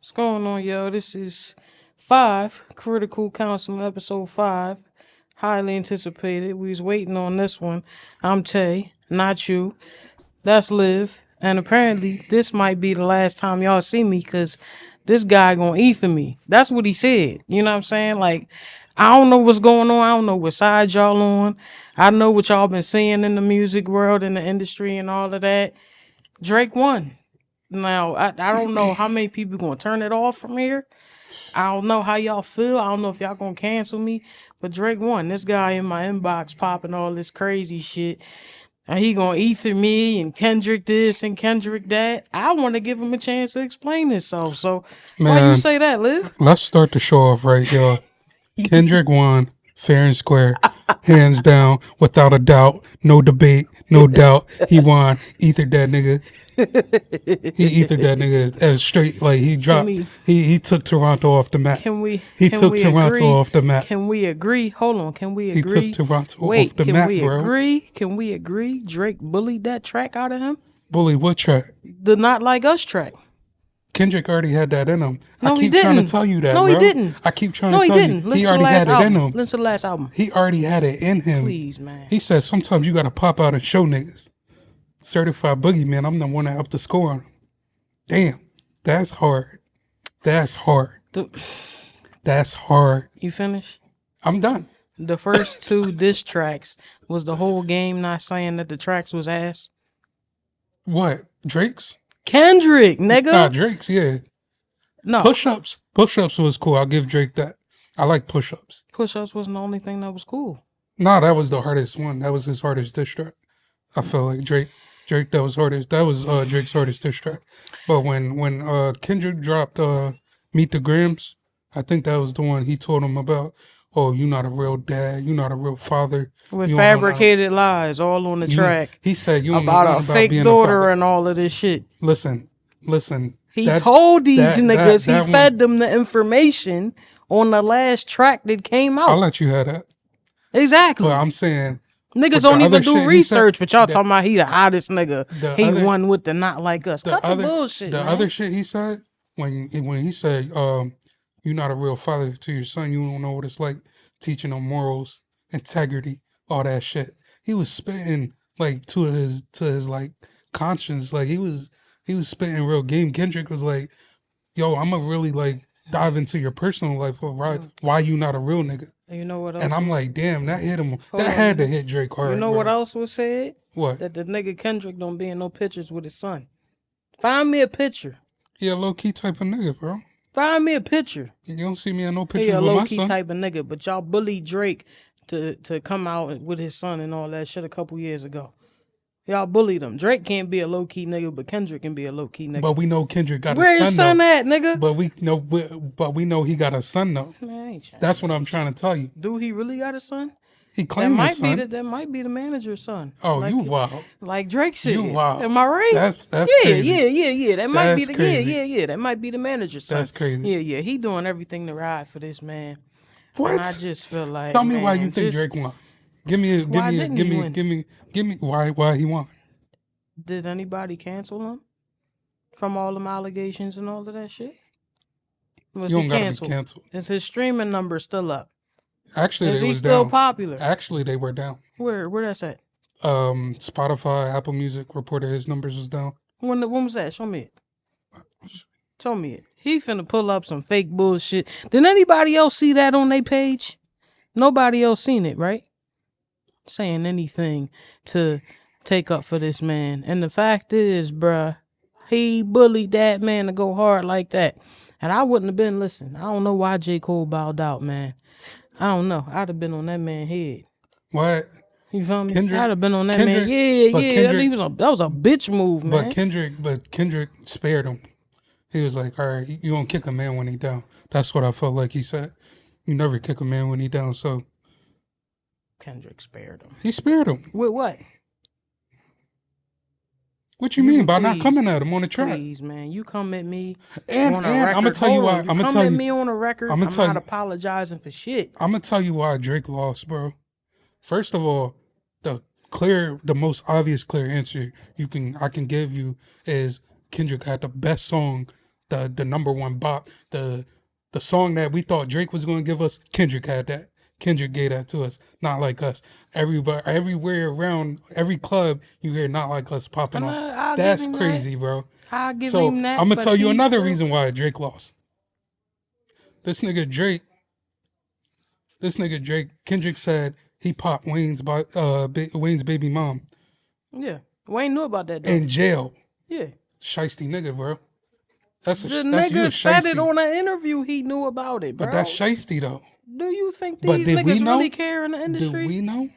What's going on, yo? This is 5, Critical Counseling, episode 5. Highly anticipated. We was waiting on this one. I'm Tay, not you. That's Liv. And apparently, this might be the last time y'all see me because this guy gonna ether me. That's what he said. You know what I'm saying? Like, I don't know what's going on. I don't know what side y'all on. I know what y'all been seeing in the music world, in the industry, and all of that. Drake won. Now, I don't know how many people gonna turn it off from here. I don't know how y'all feel. I don't know if y'all gonna cancel me. But Drake won. This guy in my inbox popping all this crazy shit. And he gonna ether me and Kendrick this and Kendrick that. I want to give him a chance to explain himself. So why you Man, say that, Liv? let's start the show off right, y'all. Kendrick won, fair and square, hands down, without a doubt, no debate, no doubt. He won. Ethered that nigga. He ethered that nigga as straight like he Can dropped. we He took Toronto off the map. can we He can took we Toronto agree? off the map. Can we agree? Hold on. Can we He took agree? Toronto off Wait, the can map, we bro. agree? Can we agree? Drake bullied that track out of him? Bully, what track? The Not Like Us track. Kendrick already had that in him. No, I he keep trying to didn't. tell you that, No, he bro. didn't. I keep trying No, to he tell you. didn't. He Listen to the already last had it in album. him. Listen to the last album. He already had it in him. Please, man. He said sometimes you gotta pop out and show niggas. Certified boogeyman, I'm the one that up the score on him. Damn, that's hard. That's hard. The- That's hard. you finished? I'm done. The first two diss tracks was the whole game not saying that the tracks was ass. What? Drake's? Kendrick, Ah, nigga. Drake's, yeah. No. Push-ups. Push-ups was cool. I'll give Drake that. I like push-ups. Push-ups wasn't the only thing that was cool. Nah, that was the hardest one. That was his hardest diss track. I feel like Drake, that was hardest. That was Drake's hardest diss track. But when Kendrick dropped Meet the Grams, I think that was the one he told him about. Oh, you not a real dad. You not a real father. With You don't know fabricated lies all on the You- track He said you don't know about nothing a about fake being daughter a father. and all of this shit. Listen. He that- told these that- niggas that he one- fed them the information on the last track that came out. I'll let you have that. Exactly. But I'm saying Niggas with don't the even other do shit he research, said- but y'all the- talking about he the hottest nigga. the He other- won with the Not Like Us. Cut the bullshit, the man. other shit he said when he said you're not a real father to your son. You don't know what it's like teaching him morals, integrity, all that shit. He was spitting like to his like conscience. Like he was spitting real game. Kendrick was like, yo, I'm gonna really like dive into your personal life of why you not a real nigga. And you know what else? And I'm was- like, damn, that hit him. Hold That on. had to hit Drake hard. you know bro. what else was said? What? That the nigga Kendrick don't be in no pictures with his son. Find me a picture. He a low key type of nigga, bro. Find me a picture. You don't see me in no He pictures a with low my key son. type of nigga, but y'all bullied Drake to come out with his son and all that shit a couple years ago. Y'all bullied him. Drake can't be a low key nigga, but Kendrick can be a low key nigga. But we know Kendrick got Where a his son son though. at, nigga? But we know he got a son though. Man, I ain't trying. That's what I'm trying to tell you. Do he really got a son? He That claimed might his son. that might be the manager's son. Oh, like, you wild. like Drake said. You wild. Am I right? That's yeah, crazy. yeah. That might be That's the crazy. yeah. That might be the manager's son. That's crazy. Yeah. He doing everything to ride for this man. What? And I just feel like Tell me why man, you think just- Drake won. Give me why he won. Did anybody cancel him from all them allegations and all of that shit? Was You he don't gotta be canceled? canceled. Is his streaming number still up? Actually, Is they he was still down. popular? Actually, they were down. Where that's at? Spotify, Apple Music reported his numbers was down. When was that? Show me it. Show me it. He finna pull up some fake bullshit. Did anybody else see that on their page? Nobody else seen it, right? Saying anything to take up for this man. And the fact is, bruh, he bullied that man to go hard like that. And I wouldn't have been listening. I don't know why J. Cole bowed out, man. I don't know. I'd have been on that man's head. What? You feel me? Kendrick- I'd have been on that Kendrick- man. Yeah. but Kendrick- That was a bitch move, man. But Kendrick spared him. He was like, all right, you don't kick a man when he down. That's what I felt like he said. You never kick a man when he down. So Kendrick spared him. he spared him. With what? What you mean by not please, coming at him on the track? Please, man, you come at me And on a I'm record. gonna tell you Hold why. on, I'm gonna come tell at you. me on a record. I'ma I'm tell not you- apologizing for shit. I'm gonna tell you why Drake lost, bro. First of all, the most obvious clear answer I can give you is Kendrick had the best song the number one bop, the song that we thought Drake was going to give us. Kendrick had that. Kendrick gave that to us. Not Like Us. Everybody, everywhere around every club, you hear Not Like Us popping off. I'll That's give him crazy, that. bro. I'll give So him that. I'm gonna but tell you he's another still- reason why Drake lost. This nigga Drake, Kendrick said he popped Wayne's baby mom Yeah, Wayne knew about that though. in jail. Yeah, Shiesty nigga, bro. That's you nigga a said shiesty. it on an interview. He knew about it, bro. But that's shiesty though. Do you think But these did we niggas know? really care in the industry? Did we know?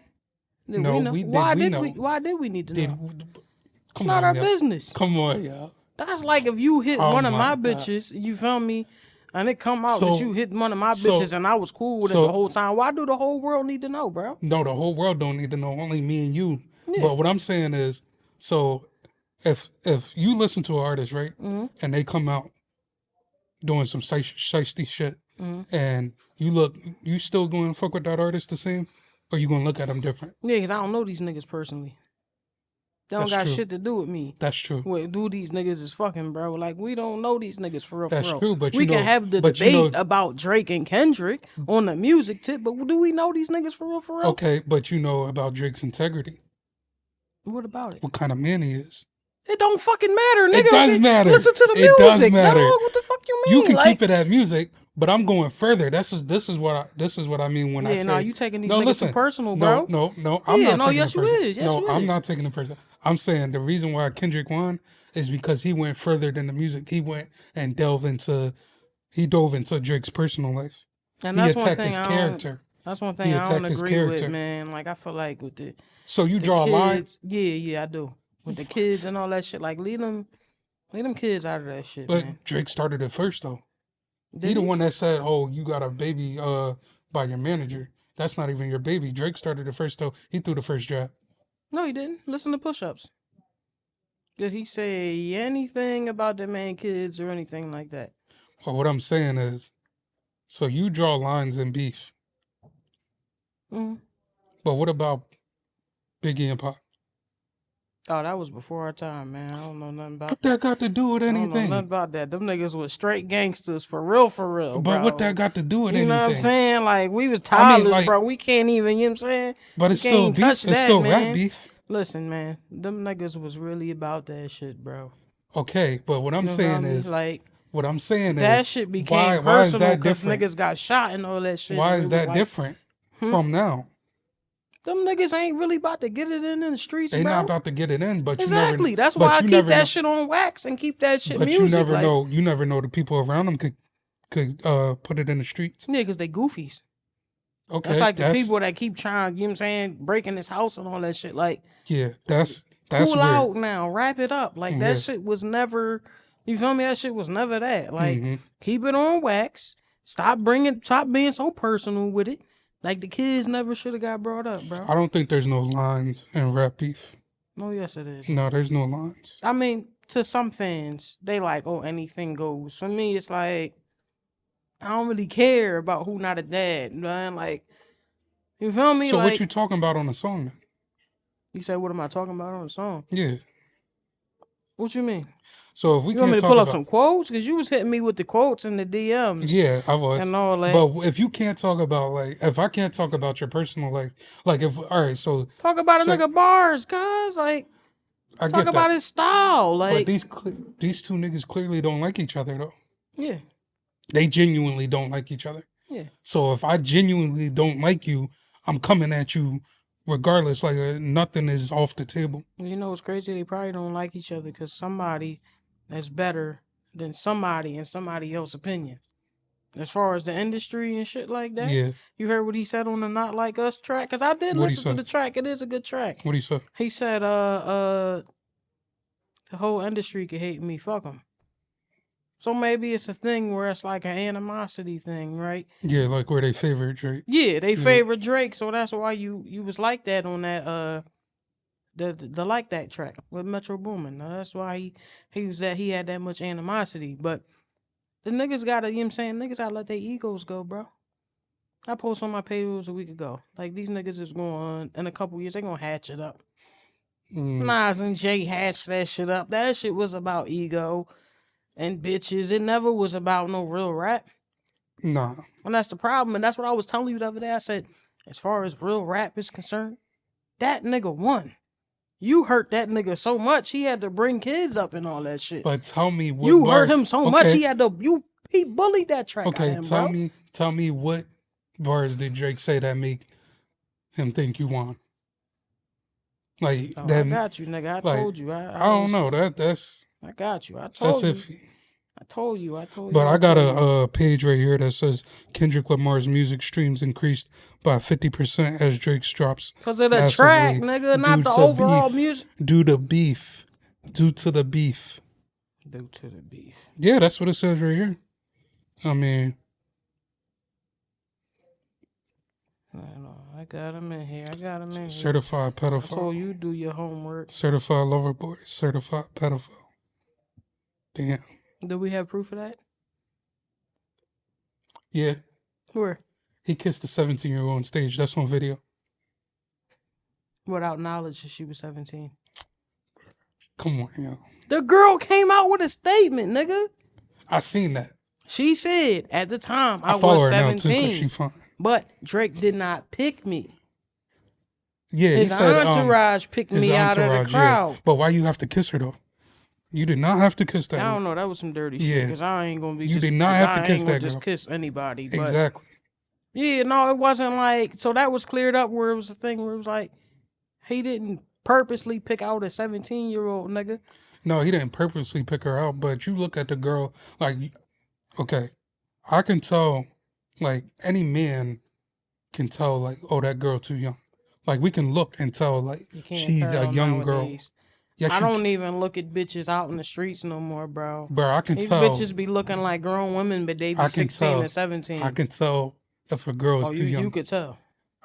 Did No, we know? we did. Why we did know. we? Why did we need to know? Come It's not on, our yo. business. Come on, yeah. That's like if you hit Oh one of my my God. bitches, you feel me, and it come out So- that you hit one of my so- bitches and I was cool with it so- the whole time. Why do the whole world need to know, bro? No, the whole world don't need to know. Only me and you. Yeah. But what I'm saying is, so if you listen to an artist, right, Mm-hmm. and they come out doing some shiesty shit, Mm-hmm. and you still going to fuck with that artist the same, or you gonna look at them different? Yeah, because I don't know these niggas personally. They don't That's got true. shit to do with me. That's true. Wait, do these niggas is fucking, bro? Like, we don't know these niggas for real. That's for real. true, but we you can know- have the but you debate know- about Drake and Kendrick on the music tip, but do we know these niggas for real? For real? Okay, but you know about Drake's integrity. What about it? What kind of man he is. It don't fucking matter, nigga. It does matter. Listen to the It music. does matter. Dog, what the fuck you mean? You can like, keep it at music, but I'm going further. This is what I mean when I Yeah, say. no, you taking these No, niggas listen. too personal, bro. No. I'm Yeah, not no, taking yes, it you personal. is. Yes, no, you I'm is. not taking it personal. I'm saying the reason why Kendrick won is because he went further than the music. He went and dove into Drake's personal life. And He that's one attacked thing his I character. don't. That's one He thing I don't attacked his agree character. with, man. Like, I feel like with the So you draw a line. kids, yeah, I do. With the kids and all that shit, like leave them kids out of that shit, But man. Drake started it first though. Did He the he? one that said, "Oh, you got a baby by your manager." That's not even your baby. Drake started it first though. He threw the first jab. No, he didn't. Listen to push-ups. Did he say anything about the man kids or anything like that? But what I'm saying is, so you draw lines in beef. Mm. But what about Biggie and Pop? Oh, that was before our time, man. I don't know nothing about What that got to do with I don't know nothing anything? about that. Them niggas was straight gangsters for real, But bro. what that got to do with You anything? know what I'm saying? Like, we was I mean, toddlers, like- bro. We can't even, you know what I'm saying? But We it's still can't beef. touch It's that, still man. rap beef. Listen, man. Them niggas was really about that shit, bro. Okay, but what I'm You know saying what I mean? is, Like, what I'm saying that is, shit became why is personal that because different? niggas got shot and all that shit. Why and is it was that like, different from now? Them niggas ain't really about to get it in the streets, They bro. not about to get it in, but Exactly. you never. That's but why I you keep never that know- shit on wax and keep that shit But music. you never like, know. You never know the people around them could put it in the streets. Yeah, because they goofies. Okay, That's like the people that keep trying, you know what I'm saying, breaking his house and all that shit. Like, Yeah, that's cool weird. out now, wrap it up. Like, Yeah. that shit was never, you feel me? That shit was never that. Like, Mhm. keep it on wax. Stop being so personal with it. Like, the kids never should have got brought up, bro. I don't think there's no lines in rap beef. No, yes, it is. No, there's no lines. I mean, to some fans, they like, oh, anything goes. For me, it's like, I don't really care about who not a dad, man. Like, you feel me? So like, what you talking about on the song? Then? you said, what am I talking about on the song? Yeah. What you mean? So if we You want can't me to talk pull about, up some quotes? Because you was hitting me with the quotes and the DMs yeah, I was. and all that. But if you can't talk about if I can't talk about your personal life, like if all right, so Talk about a so- nigga bars, cuz. Like, I talk get about that. his style. But Like, these two niggas clearly don't like each other though. yeah, They genuinely don't like each other. yeah. So if I genuinely don't like you, I'm coming at you regardless. Like nothing is off the table. You know what's crazy? They probably don't like each other because somebody is better than somebody in somebody else's opinion. As far as the industry and shit like that. Yeah. You heard what he said on the Not Like Us track? Because I did What'd he listen to say? the track. It is a good track. What do you say? He said, the whole industry could hate me. Fuck them. So maybe it's a thing where it's like an animosity thing, right? Yeah, like where they favorite Drake. Yeah, they Yeah. favor Drake, so that's why you was like that on that the Like That track with Metro Boomin. That's why he had that much animosity. But the niggas gotta, you know what I'm saying, niggas gotta let their egos go, bro. I posted on my page a week ago. Like, these niggas is going, in a couple years, they gonna hatch it up. Mm. Nas and Jay hatched that shit up. That shit was about ego. and bitches. It never was about no real rap. Nah. And that's the problem. And that's what I was telling you the other day. I said, as far as real rap is concerned, that nigga won. You hurt that nigga so much he had to bring kids up and all that shit. But tell me what you bar... hurt him so much he had to he bullied that track. Okay, out of him, tell me what bars did Drake say that make him think you won? Like that. I got you, nigga. I told you. I don't know. That's. I got you. I told you. Iffy. I told you. But I got a page right here that says Kendrick Lamar's music streams increased by 50% as Drake's drops. Because of the track, nigga, not the overall music. Due to the beef. Yeah, that's what it says right here. I mean. I got him in here. Certified pedophile. I told you do your homework. Certified lover boy. Certified pedophile. Damn. Do we have proof of that? Yeah. Where? He kissed a 17-year-old on stage. That's on video. Without knowledge that she was 17. Come on, yo. The girl came out with a statement, nigga. I seen that. She said at the time I follow was her 17. now too, 'cause she fine. But Drake did not pick me. Yeah, his entourage picked me out of the crowd. Yeah. But why you have to kiss her though? You did not have to kiss that. I don't know. That was some dirty shit. Because I ain't gonna be. You did not have to kiss that girl. Just kiss anybody. But exactly. Yeah, no, it wasn't like. So that was cleared up where it was a thing where it was like he didn't purposely pick out a 17-year-old nigga. No, he didn't purposely pick her out. But you look at the girl like, okay, I can tell. Like any man can tell, like, oh, that girl too young. Like we can look and tell, like she's a young girl. Yes, I don't even look at bitches out in the streets no more, bro. Bro, I can These tell. These bitches be looking like grown women, but they be 16 and 17. I can tell if a girl is too young. You could tell.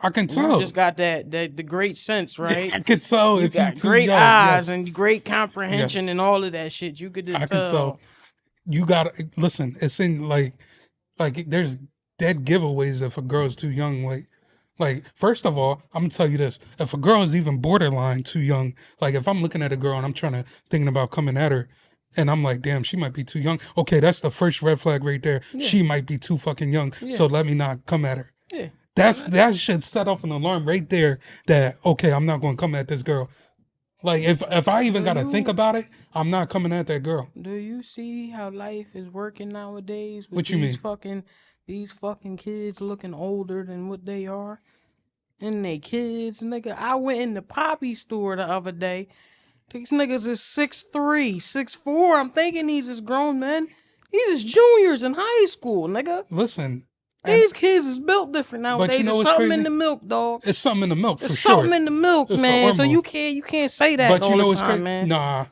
I can tell. You just got the great sense, right? Yeah, I can tell if you're too great young. eyes and great comprehension and all of that shit. You could just tell. I can tell. You gotta listen. It's in like there's dead giveaways if a girl's too young. Like, first of all, I'm gonna tell you this: if a girl is even borderline too young, like if I'm looking at a girl and I'm thinking about coming at her, and I'm like, damn, she might be too young. Okay, that's the first red flag right there. Yeah. She might be too fucking young, so let me not come at her. Yeah, that should set off an alarm right there. That okay, I'm not gonna come at this girl. Like if I even gotta think about it, I'm not coming at that girl. Do you see how life is working nowadays? With what you mean? These fucking kids looking older than what they are. And they kids, nigga. I went in the Poppy store the other day. These niggas is 6'3", 6'4". I'm thinking these is grown men. These is juniors in high school, nigga. Listen. These kids is built different nowadays. But you know There's something in the milk, dog. It's something in the milk, for sure. There's something in the milk, man. So you can't say that all the time, man. Nah.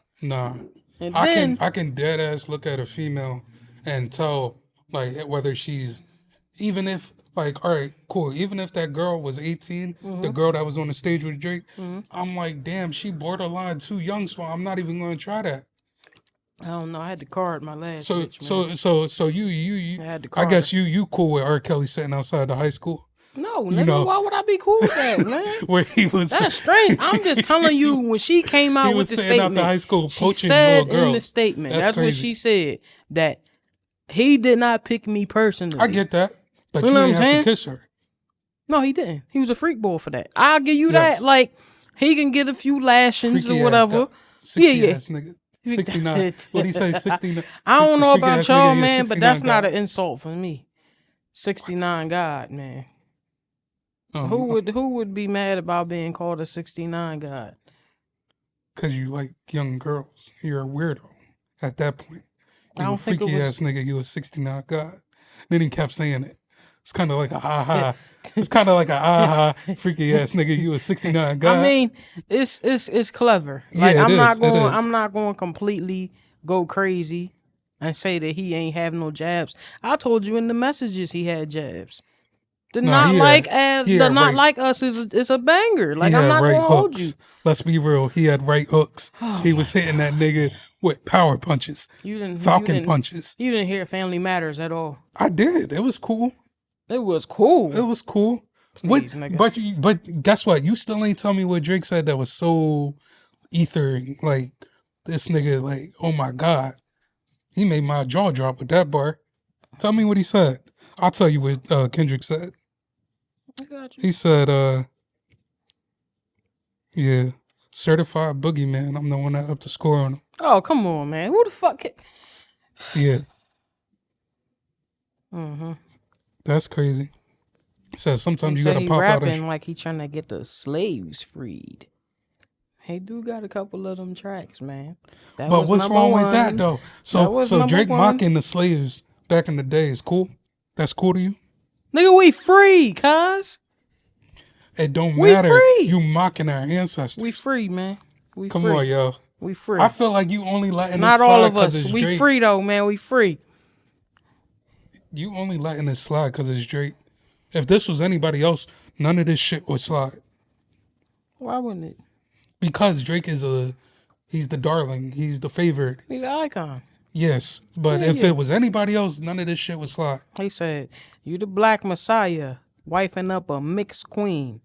And I can dead ass look at a female and tell like whether she's even if like, all right, cool. Even if that girl was 18, the girl that was on the stage with Drake, I'm like, damn, she borderline too young, so I'm not even going to try that. I don't know. I had the card my last. So you I had the card. I guess you cool with R. Kelly sitting outside the high school. No, nigga, why would I be cool with that, man? Where he was. That's strange. I'm just telling you, when she came out with the statement, out the high school she said in the statement, that's what she said, that he did not pick me personally. I get that. But you didn't have to kiss her. No, he didn't. He was a freak boy for that. I'll give you that. Like, he can get a few lashings or whatever. Yeah. Ass nigga. 69. What'd he say? 69. I don't know about y'all, man, but that's not an insult for me. 69 God, man. Who would be mad about being called a 69 God? Because you like young girls. You're a weirdo at that point. You I don't think freaky ass nigga, you a 69 God. Then he kept saying it. It's kind of like a aha. It's kind of like a aha, freaky ass nigga. You a 69 God. I mean, it's clever. Like yeah, I'm not going completely go crazy and say that he ain't have no jabs. I told you in the messages he had jabs. Not like us is a banger. Like I'm not gonna hold you. Let's be real. He had right hooks. He was hitting that nigga with power punches. Falcon punches. You didn't hear Family Matters at all. I did. It was cool. It was cool. Please, but guess what? You still ain't tell me what Drake said that was so ethering. Like this nigga, like, oh my God. He made my jaw drop with that bar. Tell me what he said. I'll tell you what Kendrick said. I got you. He said, yeah, certified boogeyman. I'm the one that upped the score on him. Oh, come on, man. Who the fuck? Yeah. Mm-hmm. That's crazy. He says sometimes He you said gotta he pop out rapping and like he trying to get the slaves freed. He do got a couple of them tracks, man. That but was what's number wrong one. with that though? That was So number Drake one. mocking the slaves back in the day is cool? That's cool to you? Nigga, we free, cuz. It don't We matter. free. You mocking our ancestors. We free, man. We Come free. on, yo. We free. I feel like you only letting Not this all slide of because us. it's We Drake. free though, man. We free. You only letting this slide because it's Drake. If this was anybody else, none of this shit would slide. Why wouldn't it? Because Drake is he's the darling. He's the favorite. He's an icon. Yes. But if it was anybody else, none of this shit would slide. He said, "You the black messiah, wifing up a mixed queen,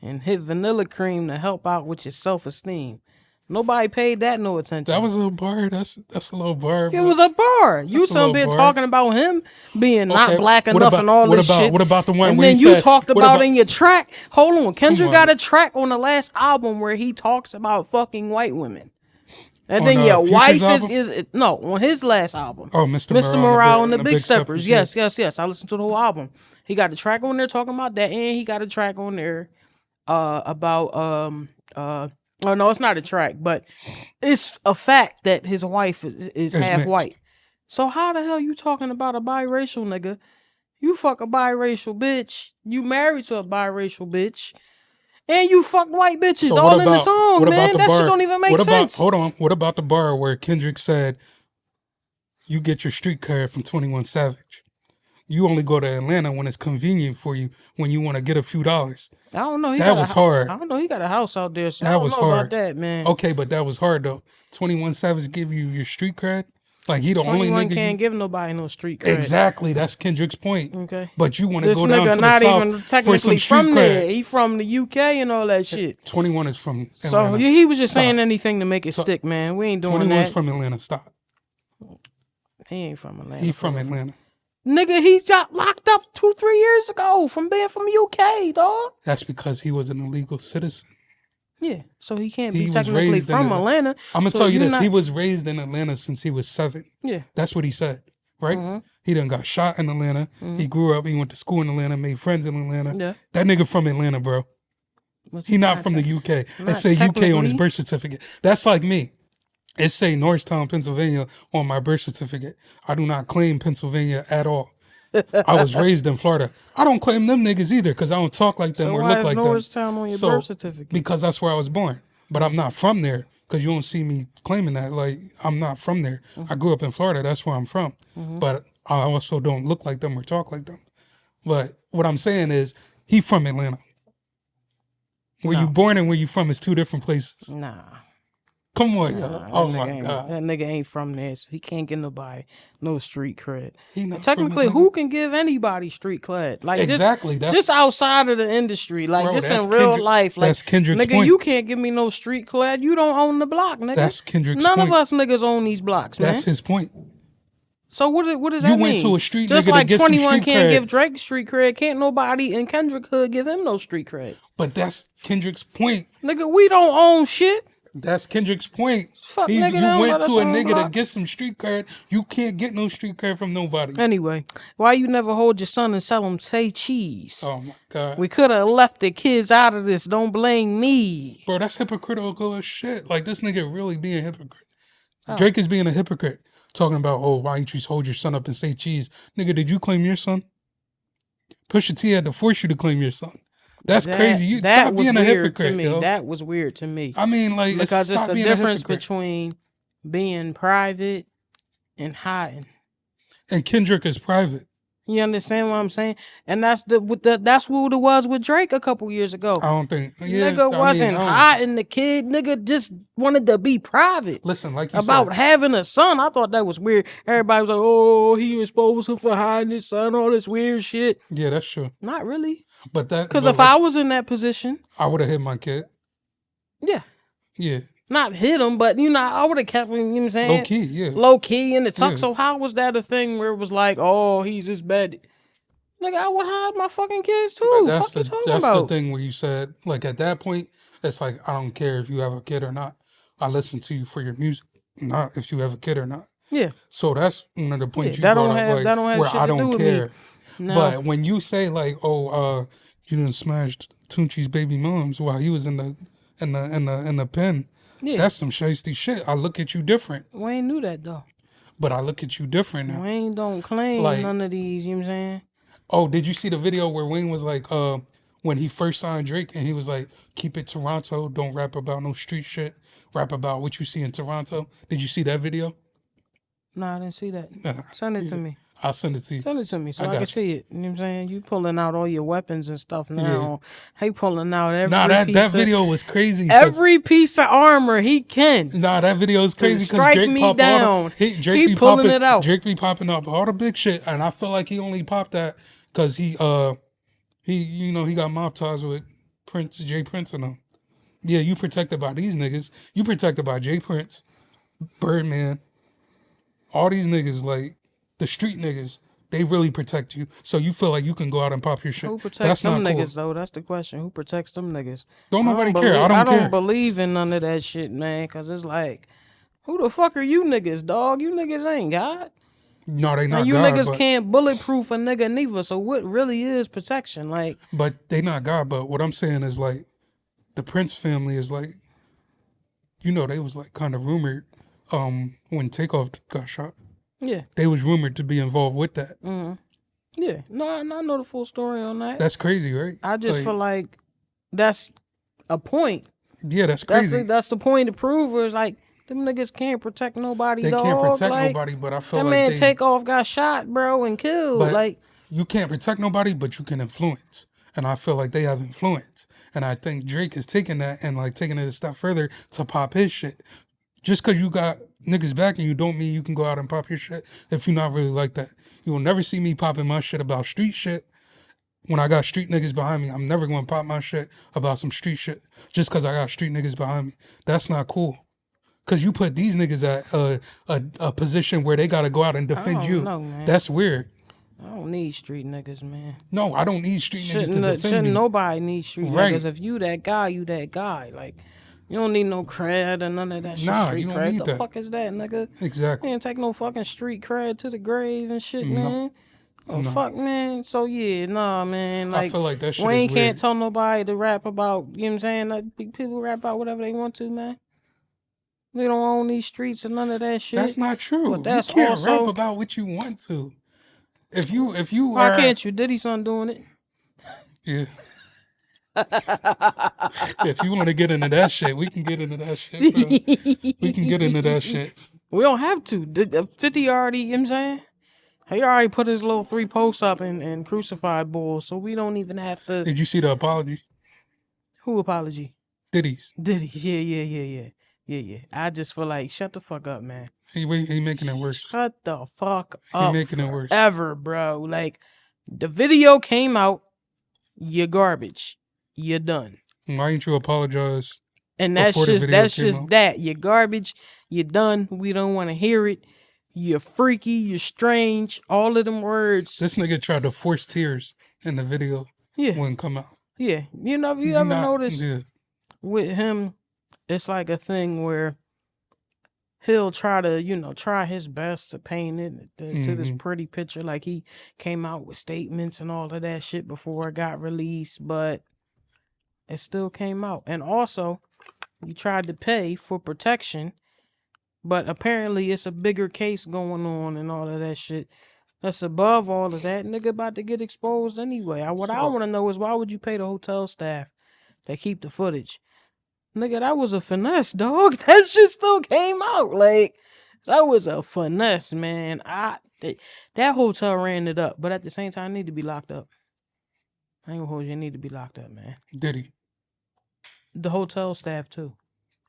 and hit vanilla cream to help out with your self-esteem." Nobody paid that no attention. That was a bar. That's a little bar. It was a bar. You some been talking about him being not black enough and all this shit. What about the one and where then he you said, talked about in your track? Hold on, Kendrick on. got a track on the last album where he talks about fucking white women. And then your wife is no on his last album. Oh, Mr. Morale and the Big Steppers. Yes. I listened to the whole album. He got a track on there talking about that, and he got a track on there about oh no, it's not a track, but it's a fact that his wife is half mixed. white. So how the hell you talking about a biracial nigga? You fuck a biracial bitch. You married to a biracial bitch. And you fuck white bitches So all in the song, man. That shit don't even make sense. Hold on. What about the bar where Kendrick said, you get your street card from 21 Savage? You only go to Atlanta when it's convenient for you, when you want to get a few dollars. I don't know. That was hard. I don't know. He got a house out there, so that I don't was know hard. about that, man. Okay, but that was hard, though. 21 Savage give you your street cred? Like, he the only nigga can't give nobody no street cred. Exactly. That's Kendrick's point. Okay. But you want to go down to This nigga the not South even for technically some street from cred. there. He from the UK and all that shit. 21 is from Atlanta. So he was just saying anything to make it stick, man. We ain't doing 21 that. 21's from Atlanta. Stop. He ain't from Atlanta. He from Atlanta. Nigga, he got locked up 2-3 years ago from being from UK, dog. That's because he was an illegal citizen. Yeah, so he can't be technically from Atlanta. I'm going to tell you this. He was raised in Atlanta since he was 7. Yeah. That's what he said, right? Mm-hmm. He done got shot in Atlanta. Mm-hmm. He grew up. He went to school in Atlanta, made friends in Atlanta. Yeah. That nigga from Atlanta, bro. He not from the UK. It say UK on his birth certificate. That's like me. It say Norristown, Pennsylvania on my birth certificate. I do not claim Pennsylvania at all. I was raised in Florida. I don't claim them niggas either because I don't talk like them or look like them. So why is Norristown on your birth certificate? Because that's where I was born. But I'm not from there because you don't see me claiming that. Like, I'm not from there. Mm-hmm. I grew up in Florida. That's where I'm from. Mm-hmm. But I also don't look like them or talk like them. But what I'm saying is he from Atlanta. Where you born and where you from is 2 different places. Nah. Come on, yo. Oh, my God. That nigga ain't from there, so he can't get nobody no street cred. Technically, who can give anybody street cred? Like, exactly. Just outside of the industry. Like, just in real life. Like, that's Kendrick's nigga, point. you can't give me no street cred. You don't own the block, nigga. That's Kendrick's point. None of us niggas own these blocks, man. That's his point. So what does that mean? You went to a street just nigga like to get 21 some street can't cred. give Drake street cred, can't nobody in Kendrick hood give him no street cred. But that's Kendrick's point. Nigga, we don't own shit. That's Kendrick's point. Fuck, you nigga, went to a nigga block. to get some street cred. You can't get no street cred from nobody. Anyway, why you never hold your son and sell him say cheese? Oh my God. We could have left the kids out of this. Don't blame me. Bro, that's hypocritical as shit. Like, this nigga really being a hypocrite. Drake is being a hypocrite. Talking about, why don't you hold your son up and say cheese? Nigga, did you claim your son? Pusha T had to force you to claim your son. That's crazy. You stop being a hypocrite, to me. Yo. That was weird to me. I mean, like, because it's a difference between being private and hiding. And Kendrick is private. You understand what I'm saying? And that's that's what it was with Drake a couple years ago. I don't think nigga wasn't hiding the kid. Nigga just wanted to be private. Listen, like you about said, having a son. I thought that was weird. Everybody was like, "Oh, he exposed him for hiding his son." All this weird shit. Yeah, that's true. Not really. But because if I was in that position, I would have hit my kid. Yeah. Yeah. not hit him, but you know, I would have kept him, you know what I'm saying? Low key, yeah. Low key in the tuck. Yeah. So how was that a thing where it was like, oh, he's this bad? Nigga, I would hide my fucking kids too. But Fuck you talking that's about? the thing where you said, like, at that point, it's like, I don't care if you have a kid or not. I listen to you for your music, not if you have a kid or not. Yeah. So that's one of the points you that brought don't up, have like, that don't have where shit I to do don't with care. me. No. But when you say like, oh, you done smashed Tunchi's baby moms while he was in the pen, Yeah. that's some shiesty shit. I look at you different. Wayne knew that though. But I look at you different now. Wayne don't claim Like- none of these, you know what I'm saying? Oh, did you see the video where Wayne was like, when he first signed Drake and he was like, keep it Toronto, don't rap about no street shit, rap about what you see in Toronto. Did you see that video? No, I didn't see that. Nah, Send it to me. I'll send it to you. Send it to me so I I can got see it. You know what I'm saying? You pulling out all your weapons and stuff now. He pulling out every Nah, piece that of, video was crazy. 'Cause- every piece of armor he can. Nah, that video is crazy because strike Drake me popped down. all the, Drake He be pulling popping it out. Drake be popping up all the big shit, and I feel like he only popped that because he got mob ties with Jay Prince and them. Yeah, you protected by these niggas. You protected by Jay Prince, Birdman, all these niggas, like the street niggas. They really protect you, so you feel like you can go out and pop your shit. Who protects That's them not cool. niggas though? That's the question. Who protects them niggas? Don't nobody care. I don't care. Believe in none of that shit, man. Cause it's like, who the fuck are you niggas, dog? You niggas ain't God. No, they not And you God, niggas but, can't bulletproof a nigga neither. So what really is protection? Like, but they not God. But what I'm saying is like, the Prince family is like, they was like kind of rumored, when Takeoff got shot. yeah, They was rumored to be involved with that. yeah. No, I know the full story on that. That's crazy, right? I just feel like that's a point. Yeah, that's crazy. That's the point to prove. Where it's like them niggas can't protect nobody. They dog. can't protect like, nobody, but I feel that like man Takeoff got shot, bro, and killed. But like, you can't protect nobody, but you can influence. And I feel like they have influence. And I think Drake is taking that and like taking it a step further to pop his shit. Just because you got niggas backing you don't mean you can go out and pop your shit if you're not really like that. You will never see me popping my shit about street shit. When I got street niggas behind me, I'm never going to pop my shit about some street shit just because I got street niggas behind me. That's not cool. Because you put these niggas at a position where they got to go out and defend you. know, man. That's weird. I don't need street niggas, man. No, I don't need street niggas to defend Shouldn't me. nobody need street Right. niggas. If you that guy, you that guy. Like, you don't need no cred or none of that shit. Nah, Street you don't cred. need The that. fuck is that, nigga? Exactly. You ain't take no fucking street cred to the grave and shit, man. Oh, No. fuck, man. So, yeah, nah, man. Like, I feel like that shit Wayne is weird. can't tell nobody to rap about, you know what I'm saying? Like, people rap about whatever they want to, man. They don't own these streets and none of that shit. That's not true. But that's you can't also- rap about what you want to. If you Why are, can't you? Diddy's son doing it. Yeah. If you want to get into that shit, we can get into that shit, bro. We can get into that shit. We don't have to. 50 already, you know what I'm saying? He already put his little 3 posts up and crucified bull, so we don't even have to. Did you see the apology? Who apology? Diddy's. Yeah. I just feel like, shut the fuck up, man. He making it worse. Shut the fuck up. making it worse. Ever, bro. Like, the video came out, you're garbage. You're done. Why didn't you apologize? And that's Before the video just came out. that. You're garbage. You're done. We don't want to hear it. You're freaky. You're strange. All of them words. This nigga tried to force tears in the video. Yeah. Wouldn't come out. Yeah. You know, you He's ever not- notice Yeah. with him, it's like a thing where he'll try to, try his best to paint it to this pretty picture. Like he came out with statements and all of that shit before it got released, but it still came out. And also, you tried to pay for protection, but apparently it's a bigger case going on and all of that shit. That's above all of that. Nigga about to get exposed anyway. What I want to know is, why would you pay the hotel staff to keep the footage? Nigga, that was a finesse, dog. That shit still came out. Like, that was a finesse, man. That hotel ran it up, but at the same time, need to be locked up. I ain't gonna hold you. Need to be locked up, man. Diddy. The hotel staff too,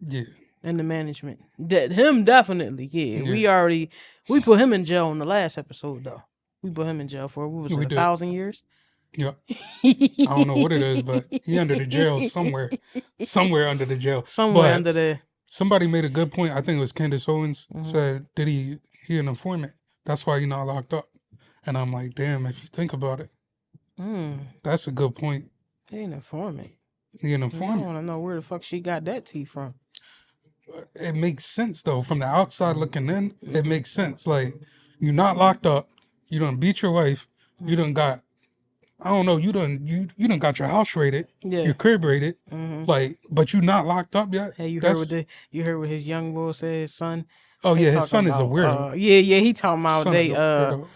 Yeah. and the management. Him definitely. Yeah. We put him in jail in the last episode though. We put him in jail for what was it, We 1,000 years? Yeah. I don't know what it is, but he under the jail somewhere. Somewhere under the jail. Somewhere But under there. Somebody made a good point. I think it was Candace Owens Mhm. said, "Did he an informant? That's why you're not locked up." And I'm like, damn. If you think about it, that's a good point. He an informant. He an I informant. want to know where the fuck she got that tea from. It makes sense though. From the outside looking in, it makes sense. Like, you're not locked up. You done beat your wife. You done got, I don't know. You done got your house raided. Yeah. Your crib raided. Like, but you not locked up yet. Hey, you heard what his young boy said, his son? Oh They yeah, his talking son is a about, weirdo. yeah, he talking about Son is a weirdo.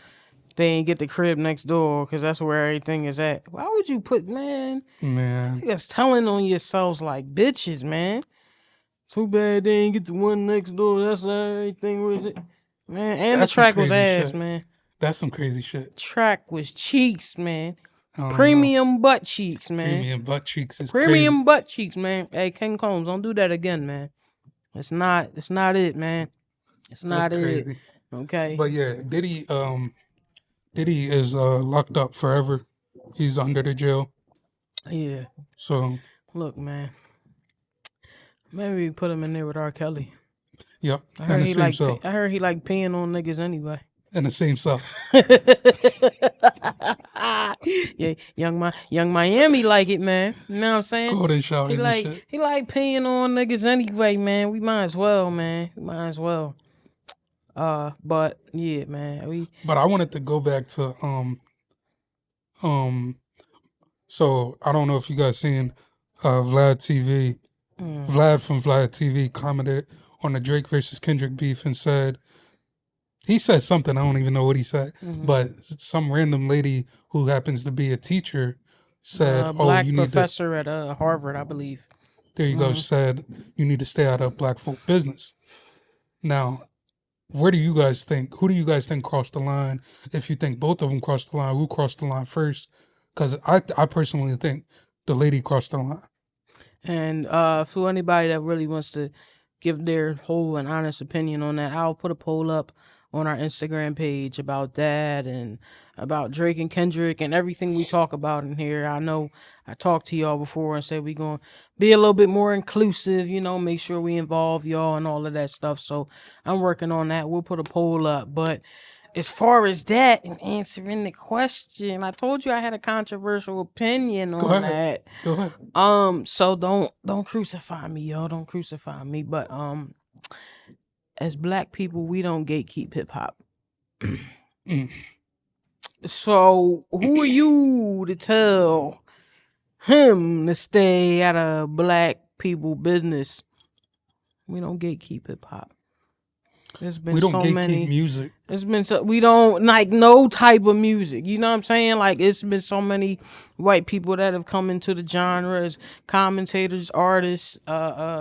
they ain't get the crib next door because that's where everything is at. Why would you put, man? Man, You guys telling on yourselves like bitches, man. Too bad they ain't get the one next door. That's everything with it, man. And that's the track some was crazy ass, shit. man. That's some crazy shit. Track was cheeks, man. I don't know. Premium butt cheeks, man. Premium butt cheeks is Premium crazy. butt cheeks, man. Hey, King Combs, don't do that again, man. It's not it, man. It's not That's it. crazy. Okay. But yeah, Diddy is locked up forever. He's under the jail. Yeah. So Look, man. Maybe we put him in there with R. Kelly. yep. I heard he like peeing on niggas anyway. In the same cell. Yeah, young Miami like it, man. You know what I'm saying? Golden showers and shit. He like peeing on niggas anyway, man. We might as well, man. We might as well. But yeah, man. But I wanted to go back to so I don't know if you guys seen Vlad TV. Vlad from Vlad TV commented on the Drake versus Kendrick beef and said, he said something, I don't even know what he said, but some random lady who happens to be a teacher said, black you need professor at Harvard, I believe. There you go, said, you need to stay out of black folk business. Now, where do you guys think, who do you guys think crossed the line? If you think both of them crossed the line, who crossed the line first? Because I personally think the lady crossed the line. And for anybody that really wants to give their whole and honest opinion on that, I'll put a poll up on our Instagram page about that and about Drake and Kendrick and everything we talk about in here. I know I talked to y'all before and said we're going to be a little bit more inclusive, you know, make sure we involve y'all and all of that stuff. So I'm working on that. We'll put a poll up. But as far as that and answering the question, I told you I had a controversial opinion on that. Go ahead. So don't crucify me, y'all. Don't crucify me. But as black people, we don't gatekeep hip hop. So who are you to tell him to stay out of black people business? We don't gatekeep hip hop. There's been we don't so gatekeep many music. It's been we don't like no type of music. You know what I'm saying? Like it's been so many white people that have come into the genre as commentators, artists,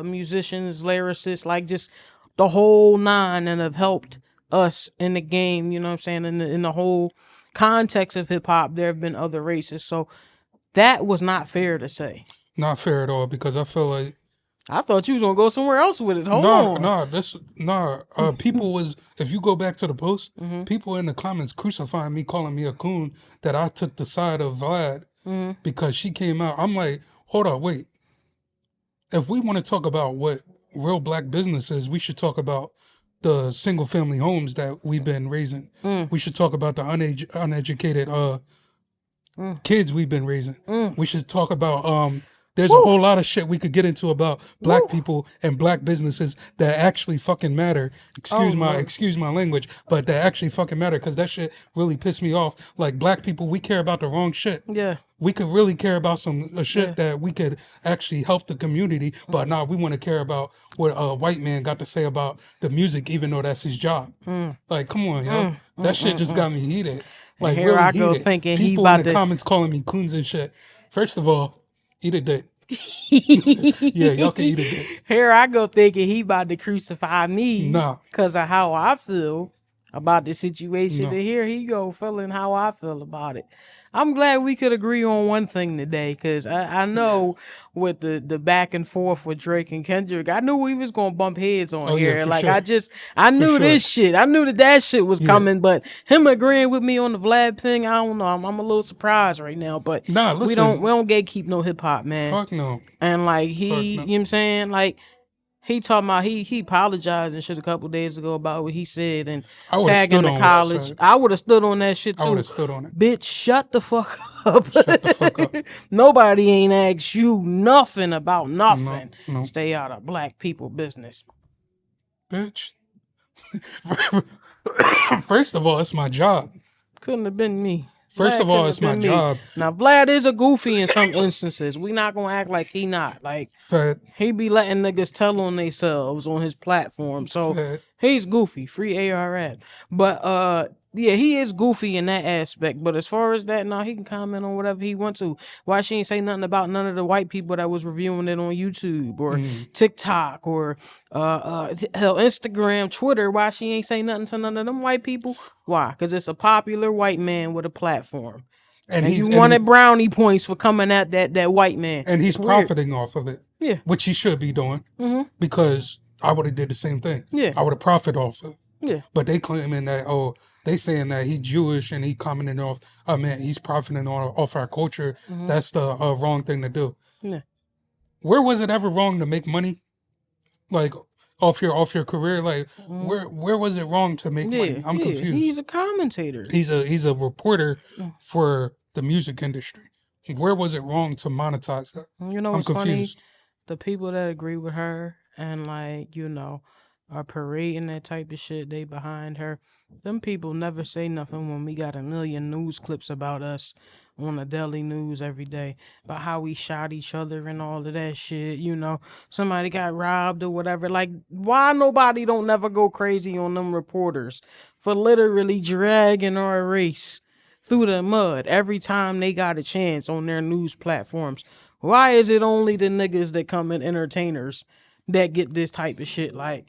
musicians, lyricists, like just the whole nine, and have helped us in the game. You know what I'm saying? In the whole context of hip hop, there have been other races. So that was not fair to say. Not fair at all, because I feel like I thought you was gonna go somewhere else with it. Hold on. People was, if you go back to the post, people in the comments crucifying me, calling me a coon, that I took the side of Vlad because she came out. I'm like, hold up, wait. If we want to talk about what real black business is, we should talk about the single family homes that we've been raising. We should talk about the uneducated kids we've been raising. We should talk about there's a whole lot of shit we could get into about black people and black businesses that actually fucking matter. Excuse my language, but that actually fucking matter, because that shit really pissed me off. Like, black people, we care about the wrong shit. Yeah. We could really care about some shit that we could actually help the community, but nah, we want to care about what a white man got to say about the music, even though that's his job. Like, come on, yo. That shit just got me heated. Like, here really I go heated. thinking people he in the about to comments calling me coons and shit. First of all, eat a dick. Yeah, y'all can eat a dick. Here I go thinking he about to crucify me because of how I feel about the situation. And here he go feeling how I feel about it. I'm glad we could agree on one thing today, because I know with the back and forth with Drake and Kendrick, I knew we was gonna bump heads on here. Like sure. I knew this shit. I knew that shit was coming, but him agreeing with me on the Vlad thing, I don't know. I'm a little surprised right now. But listen, we don't gatekeep no hip hop, man. Fuck no. And like you know what I'm saying? Like He talking about he apologized and shit a couple days ago about what he said and I would have tagging stood the on what he college. said. I would have stood on that shit I would too. have stood on it. Bitch, shut the fuck up. Shut the fuck up. Nobody ain't asked you nothing about nothing. No. Stay out of black people business. Bitch. First of all, it's my job. Couldn't have been me. First Vlad of all, couldn't it's have been my me. job. Now Vlad is a goofy in some instances. We not gonna act like he not. Like Fed. he be letting niggas tell on themselves on his platform. So Fed. he's goofy. Free ARF. But yeah, he is goofy in that aspect. But as far as that, no, he can comment on whatever he wants to. Why she ain't say nothing about none of the white people that was reviewing it on YouTube or TikTok or hell, Instagram, Twitter? Why she ain't say nothing to none of them white people? Why? Because it's a popular white man with a platform. And you wanted brownie points for coming at that white man. And he's profiting off of it. Yeah. Which he should be doing. Because I would have did the same thing. Yeah. I would have profited off of it. Yeah. But they claiming that, they saying that he's Jewish and he commenting off, he's profiting off our culture. That's the wrong thing to do. Yeah. Where was it ever wrong to make money? Like, off your career? Like, where was it wrong to make money? I'm confused. He's a commentator. He's a reporter for the music industry. Where was it wrong to monetize that? You know I'm what's confused. funny? The people that agree with her and like, are parading that type of shit, they behind her. Them people never say nothing when we got a million news clips about us on the daily news every day about how we shot each other and all of that shit. Somebody got robbed or whatever. Like, why nobody don't never go crazy on them reporters for literally dragging our race through the mud every time they got a chance on their news platforms? Why is it only the niggas that come in entertainers that get this type of shit? Like,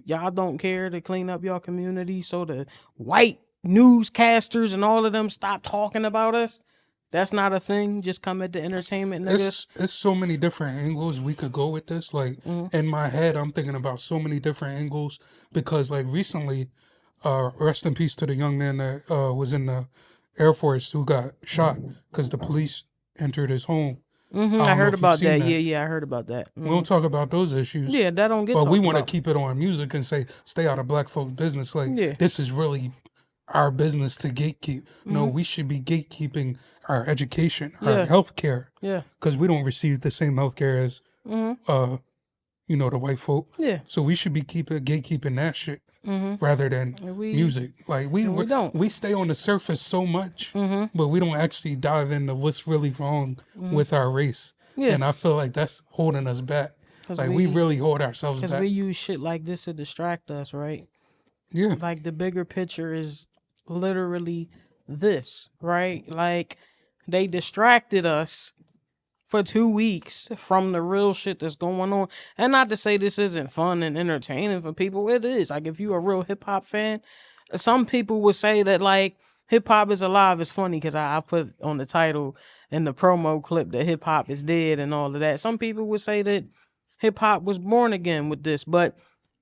y'all don't care to clean up your community so the white newscasters and all of them stop talking about us? That's not a thing. Just come at the entertainment niggas. It's so many different angles we could go with this. Like, in my head, I'm thinking about so many different angles because, like, recently, rest in peace to the young man that was in the Air Force who got shot because the police entered his home. I heard about that. Yeah, I heard about that. We don't talk about those issues. Yeah, that don't get But talked we want to about. keep it on music and say, stay out of black folks' business. Like, this is really our business to gatekeep. No, we should be gatekeeping our education, our health care. Yeah. Because we don't receive the same health care as, the white folk. Yeah. So we should be gatekeeping that shit rather than music. Like, we stay on the surface so much, but we don't actually dive into what's really wrong with our race. Yeah. And I feel like that's holding us back. Like, we really hold ourselves back. Because we use shit like this to distract us, right? Yeah. Like, the bigger picture is literally this, right? Like, they distracted us for 2 weeks from the real shit that's going on. And not to say this isn't fun and entertaining for people. It is. Like, if you a real hip-hop fan, some people would say that, like, hip-hop is alive. It's funny because I put on the title in the promo clip that hip-hop is dead and all of that. Some people would say that hip-hop was born again with this. But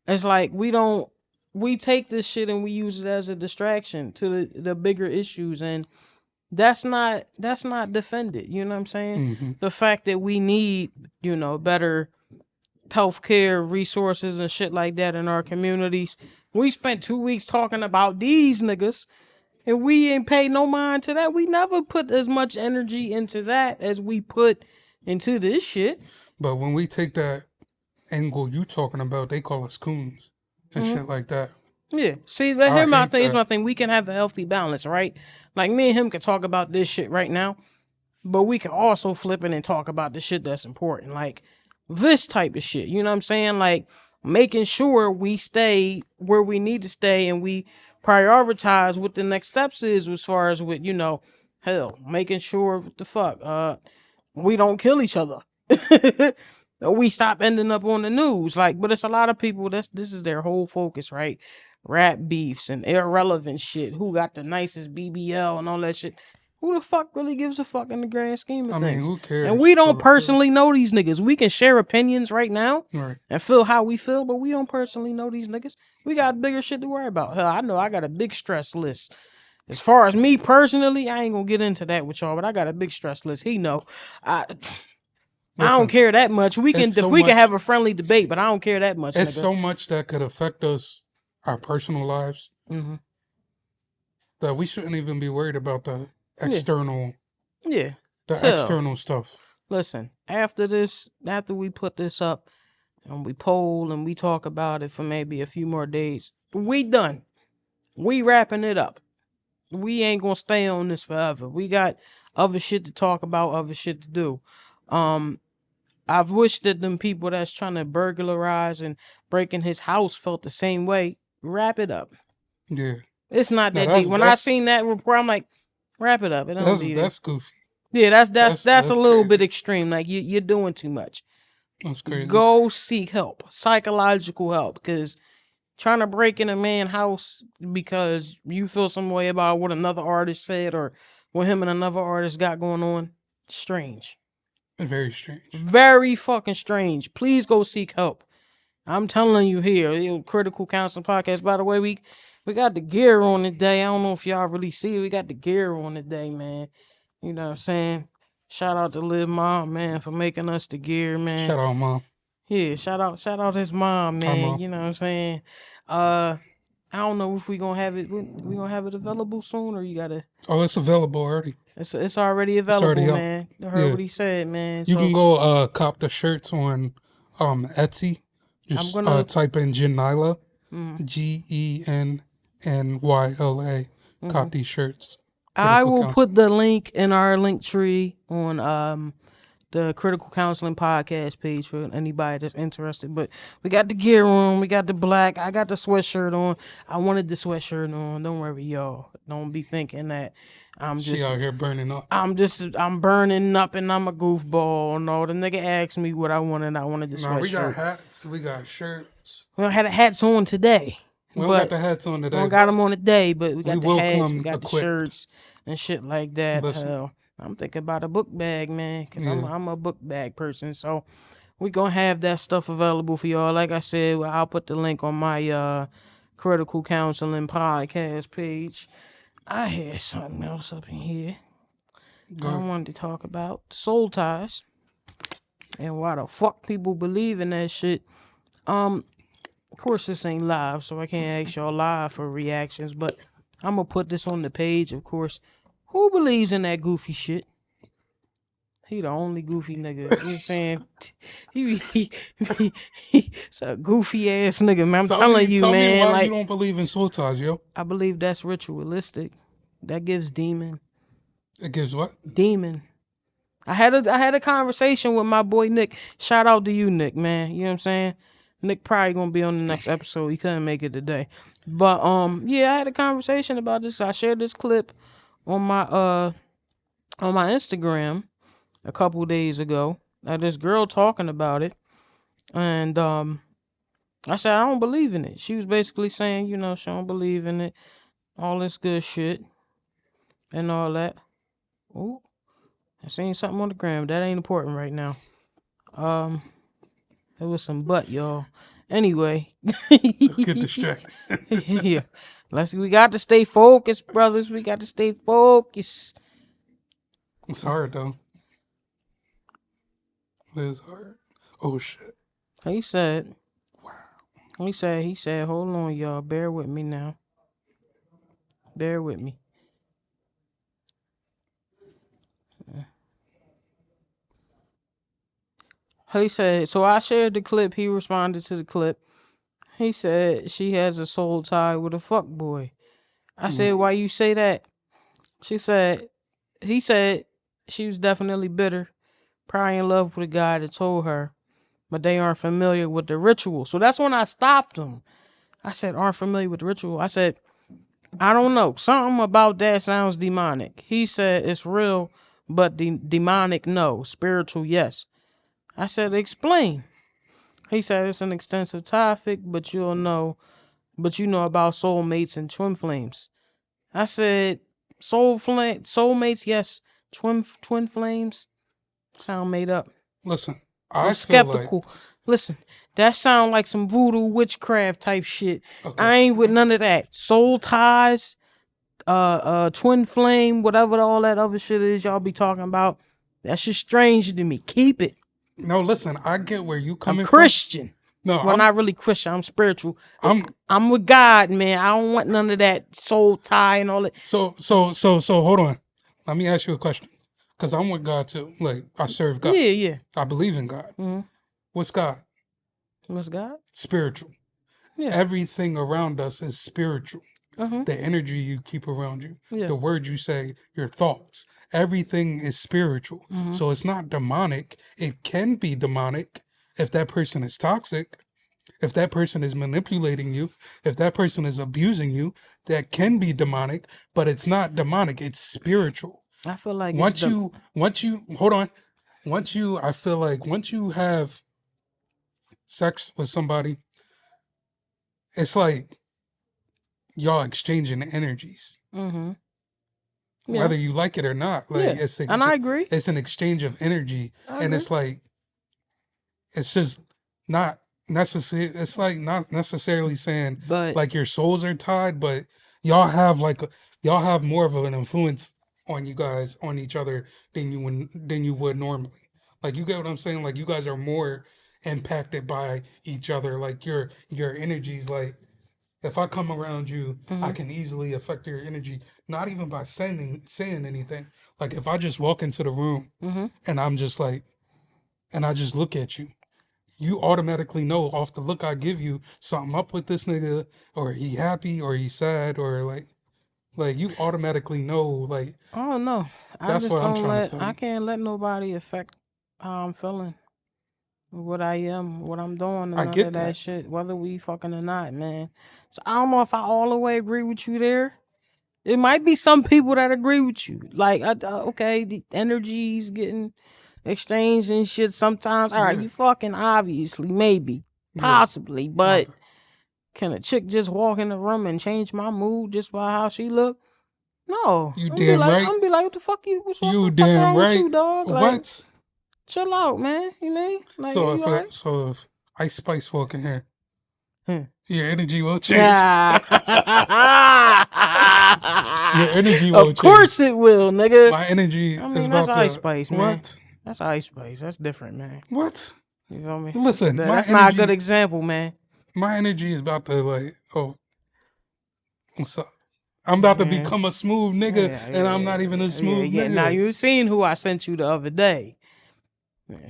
it's like we take this shit and we use it as a distraction to the bigger issues, and that's not defended. You know what I'm saying? The fact that we need, better healthcare resources and shit like that in our communities. We spent 2 weeks talking about these niggas and we ain't paid no mind to that. We never put as much energy into that as we put into this shit. But when we take that angle you talking about, they call us coons and shit like that. Yeah. See, here's my thing. We can have a healthy balance, right? Like, me and him can talk about this shit right now, but we can also flip it and talk about the shit that's important. Like, this type of shit. You know what I'm saying? Like, making sure we stay where we need to stay and we prioritize what the next steps is as far as with, making sure what the fuck, we don't kill each other. We stop ending up on the news. Like, but it's a lot of people this is their whole focus, right? Rap beefs and irrelevant shit. Who got the nicest BBL and all that shit. Who the fuck really gives a fuck in the grand scheme of things? I mean, who cares? And we don't personally know these niggas. We can share opinions right now and feel how we feel, but we don't personally know these niggas. We got bigger shit to worry about. Hell, I know I got a big stress list. As far as me personally, I ain't gonna get into that with y'all, but I got a big stress list. He know. I don't care that much. We can so we much, can have a friendly debate, but I don't care that much. It's nigga. so much that could affect us, our personal lives, that we shouldn't even be worried about the external, external stuff. Listen, after we put this up and we poll and we talk about it for maybe a few more days, we done. We wrapping it up. We ain't gonna stay on this forever. We got other shit to talk about, other shit to do. I've wished that them people that's trying to burglarize and break in his house felt the same way. Wrap it up. Yeah. It's not that deep. When I seen that report, I'm like, wrap it up. It don't be that's goofy. Yeah, that's a little bit extreme. Like you're doing too much. That's crazy. Go seek help, psychological help, because trying to break in a man's house because you feel some way about what another artist said or what him and another artist got going on, strange. Very strange. Very fucking strange. Please go seek help. I'm telling you here, Critical Counseling Podcast. By the way, we got the gear on today. I don't know if y'all really see it. We got the gear on today, man. You know what I'm saying? Shout out to Liv Mom, man, for making us the gear, man. Shout out, Mom. Yeah, shout out his mom, man. Mom. You know what I'm saying? I don't know if we gonna have it. We gonna have it available soon, or you gotta. Oh, it's available already. It's already available, man. I heard what he said, man. You can go cop the shirts on Etsy. Just type in Gennyla, GENNYLA. Cop these shirts. I will put the link in our link tree on the Critical Counseling Podcast page for anybody that's interested. But we got the gear on, we got the black, I got the sweatshirt on. I wanted the sweatshirt on. Don't worry, y'all. Don't be thinking that I'm just out here burning up. I'm burning up and I'm a goofball. No, the nigga asked me what I wanted. I wanted the sweatshirt. We got hats, we got shirts. We don't have the hats on today. We don't got the hats on today. We don't got them on today, but we got the hats, we got equipped. the shirts and shit like that. Hell, I'm thinking about a book bag, man, because I'm a book bag person. So we going to have that stuff available for y'all. Like I said, I'll put the link on my Critical Counseling Podcast page. I had something else up in here I wanted to talk about. Soul ties. And why the fuck people believe in that shit. Of course, this ain't live, so I can't ask y'all live for reactions, but I'm going to put this on the page, of course. Who believes in that goofy shit? He the only goofy nigga. You know what I'm saying? He's a goofy ass nigga, man. I'm telling you, man. Tell me why you don't believe in soul ties, yo. I believe that's ritualistic. That gives demon. It gives what? Demon. I had a conversation with my boy Nick. Shout out to you, Nick, man. You know what I'm saying? Nick probably gonna be on the next episode. He couldn't make it today. But yeah, I had a conversation about this. I shared this clip on my Instagram a couple days ago. This girl talking about it. And I said I don't believe in it. She was basically saying, you know, she don't believe in it. All this good shit. And all that. Ooh. I seen something on the gram. That ain't important right now. There was some butt, y'all. Anyway. Let's get distracted. Yeah. We got to stay focused, brothers. We got to stay focused. It's hard, though. It is hard. Oh, shit. He said. Wow. He said, hold on, y'all. Bear with me now. Bear with me. He said, so I shared the clip. He responded to the clip. He said she has a soul tie with a fuck boy. I said, why you say that? He said she was definitely bitter, probably in love with a guy that told her, but they aren't familiar with the ritual. So that's when I stopped him. I said, aren't familiar with the ritual. I said, I don't know. Something about that sounds demonic. He said it's real, but demonic, no. Spiritual, yes. I said, explain. He said it's an extensive topic, but you know about soulmates and twin flames. I said, soulmates, yes. Twin flames sound made up. Listen, I'm skeptical. Listen, that sound like some voodoo witchcraft type shit. Okay. I ain't with none of that. Soul ties, twin flame, whatever all that other shit is y'all be talking about. That's just strange to me. Keep it. No, listen, I get where you I'm coming from. Christian. No, Well, not really Christian. I'm spiritual. I'm I'm with God, man. I don't want none of that soul tie and all that. so hold on. Let me ask you a question. Because I'm with God too. Like I serve God. Yeah. I believe in God. Mm-hmm. What's God? What's God? Spiritual. Yeah. Everything around us is spiritual. Mm-hmm. The energy you keep around you, Yeah. the words you say, your thoughts, everything is spiritual. Mm-hmm. So it's not demonic. It can be demonic if that person is toxic, if that person is manipulating you, if that person is abusing you, that can be demonic, but it's not demonic, it's spiritual. I feel like Once you hold on, I feel like once you have sex with somebody, it's like y'all exchanging energies. Mm-hmm. Yeah. Whether you like it or not, like Yeah. And I agree. it's an exchange of energy, I and agree. it's like it's just not necessary. It's like not necessarily saying But like your souls are tied, but y'all have like y'all have more of an influence on you guys on each other than you would normally. Like you get what I'm saying? Like you guys are more impacted by each other. Like your energies like if I come around you, I can easily affect your energy, not even by saying anything. Like if I just walk into the room and I'm just like, and I just look at you, you automatically know off the look I give you something up with this nigga, or he happy, or he sad, or like you automatically know. Like I don't know. I that's just what I'm don't trying to let. tell I you. can't let nobody affect how I'm feeling, what I am, what I'm doing, and I none get of that that. shit. Whether we fucking or not, man. So I don't know if I all the way agree with you there. It might be some people that agree with you. Like, okay, the energy's getting exchanged and shit. Sometimes, all right, Yeah, you fucking obviously, maybe, yeah. possibly, My but bad. can a chick just walk in the room and change my mood just by how she look? No, You I'm gonna be damn like, right. what the fuck you? What You the fuck damn wrong with right. you, dog? Like, What? chill out, man. You mean? Like, So you alright? so if Ice Spice walk in here, Hmm. your energy will change. Yeah. Your energy will Of change. course it will, nigga. My energy I is mean, that's about Ice to Spice, man. what? That's Ice Spice. That's different, man. What? You feel me? Listen, That's not a good example, man. my energy is about to like, oh, what's up? I'm about to Yeah. become a smooth nigga, and I'm not even a smooth Now nigga. you seen who I sent you the other day.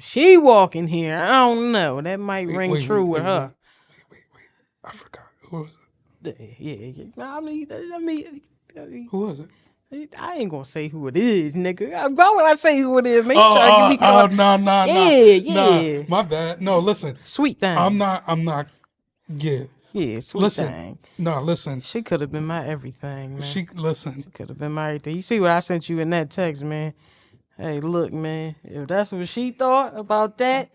She walking here. I don't know. That might Wait, ring wait, true wait, with wait, her. wait. I forgot. Who was it? Yeah. Who was it? I ain't gonna say who it is, nigga. Why would I say who it is? Man, you Oh, trying to get me caught? nah. Yeah. My bad. No, listen. Sweet I'm thing. not. Yeah. Yeah, sweet Listen. thing. No, listen. She could have been my everything, man. Listen. She could have been my everything. You see what I sent you in that text, man? Hey, look, man. If that's what she thought about that,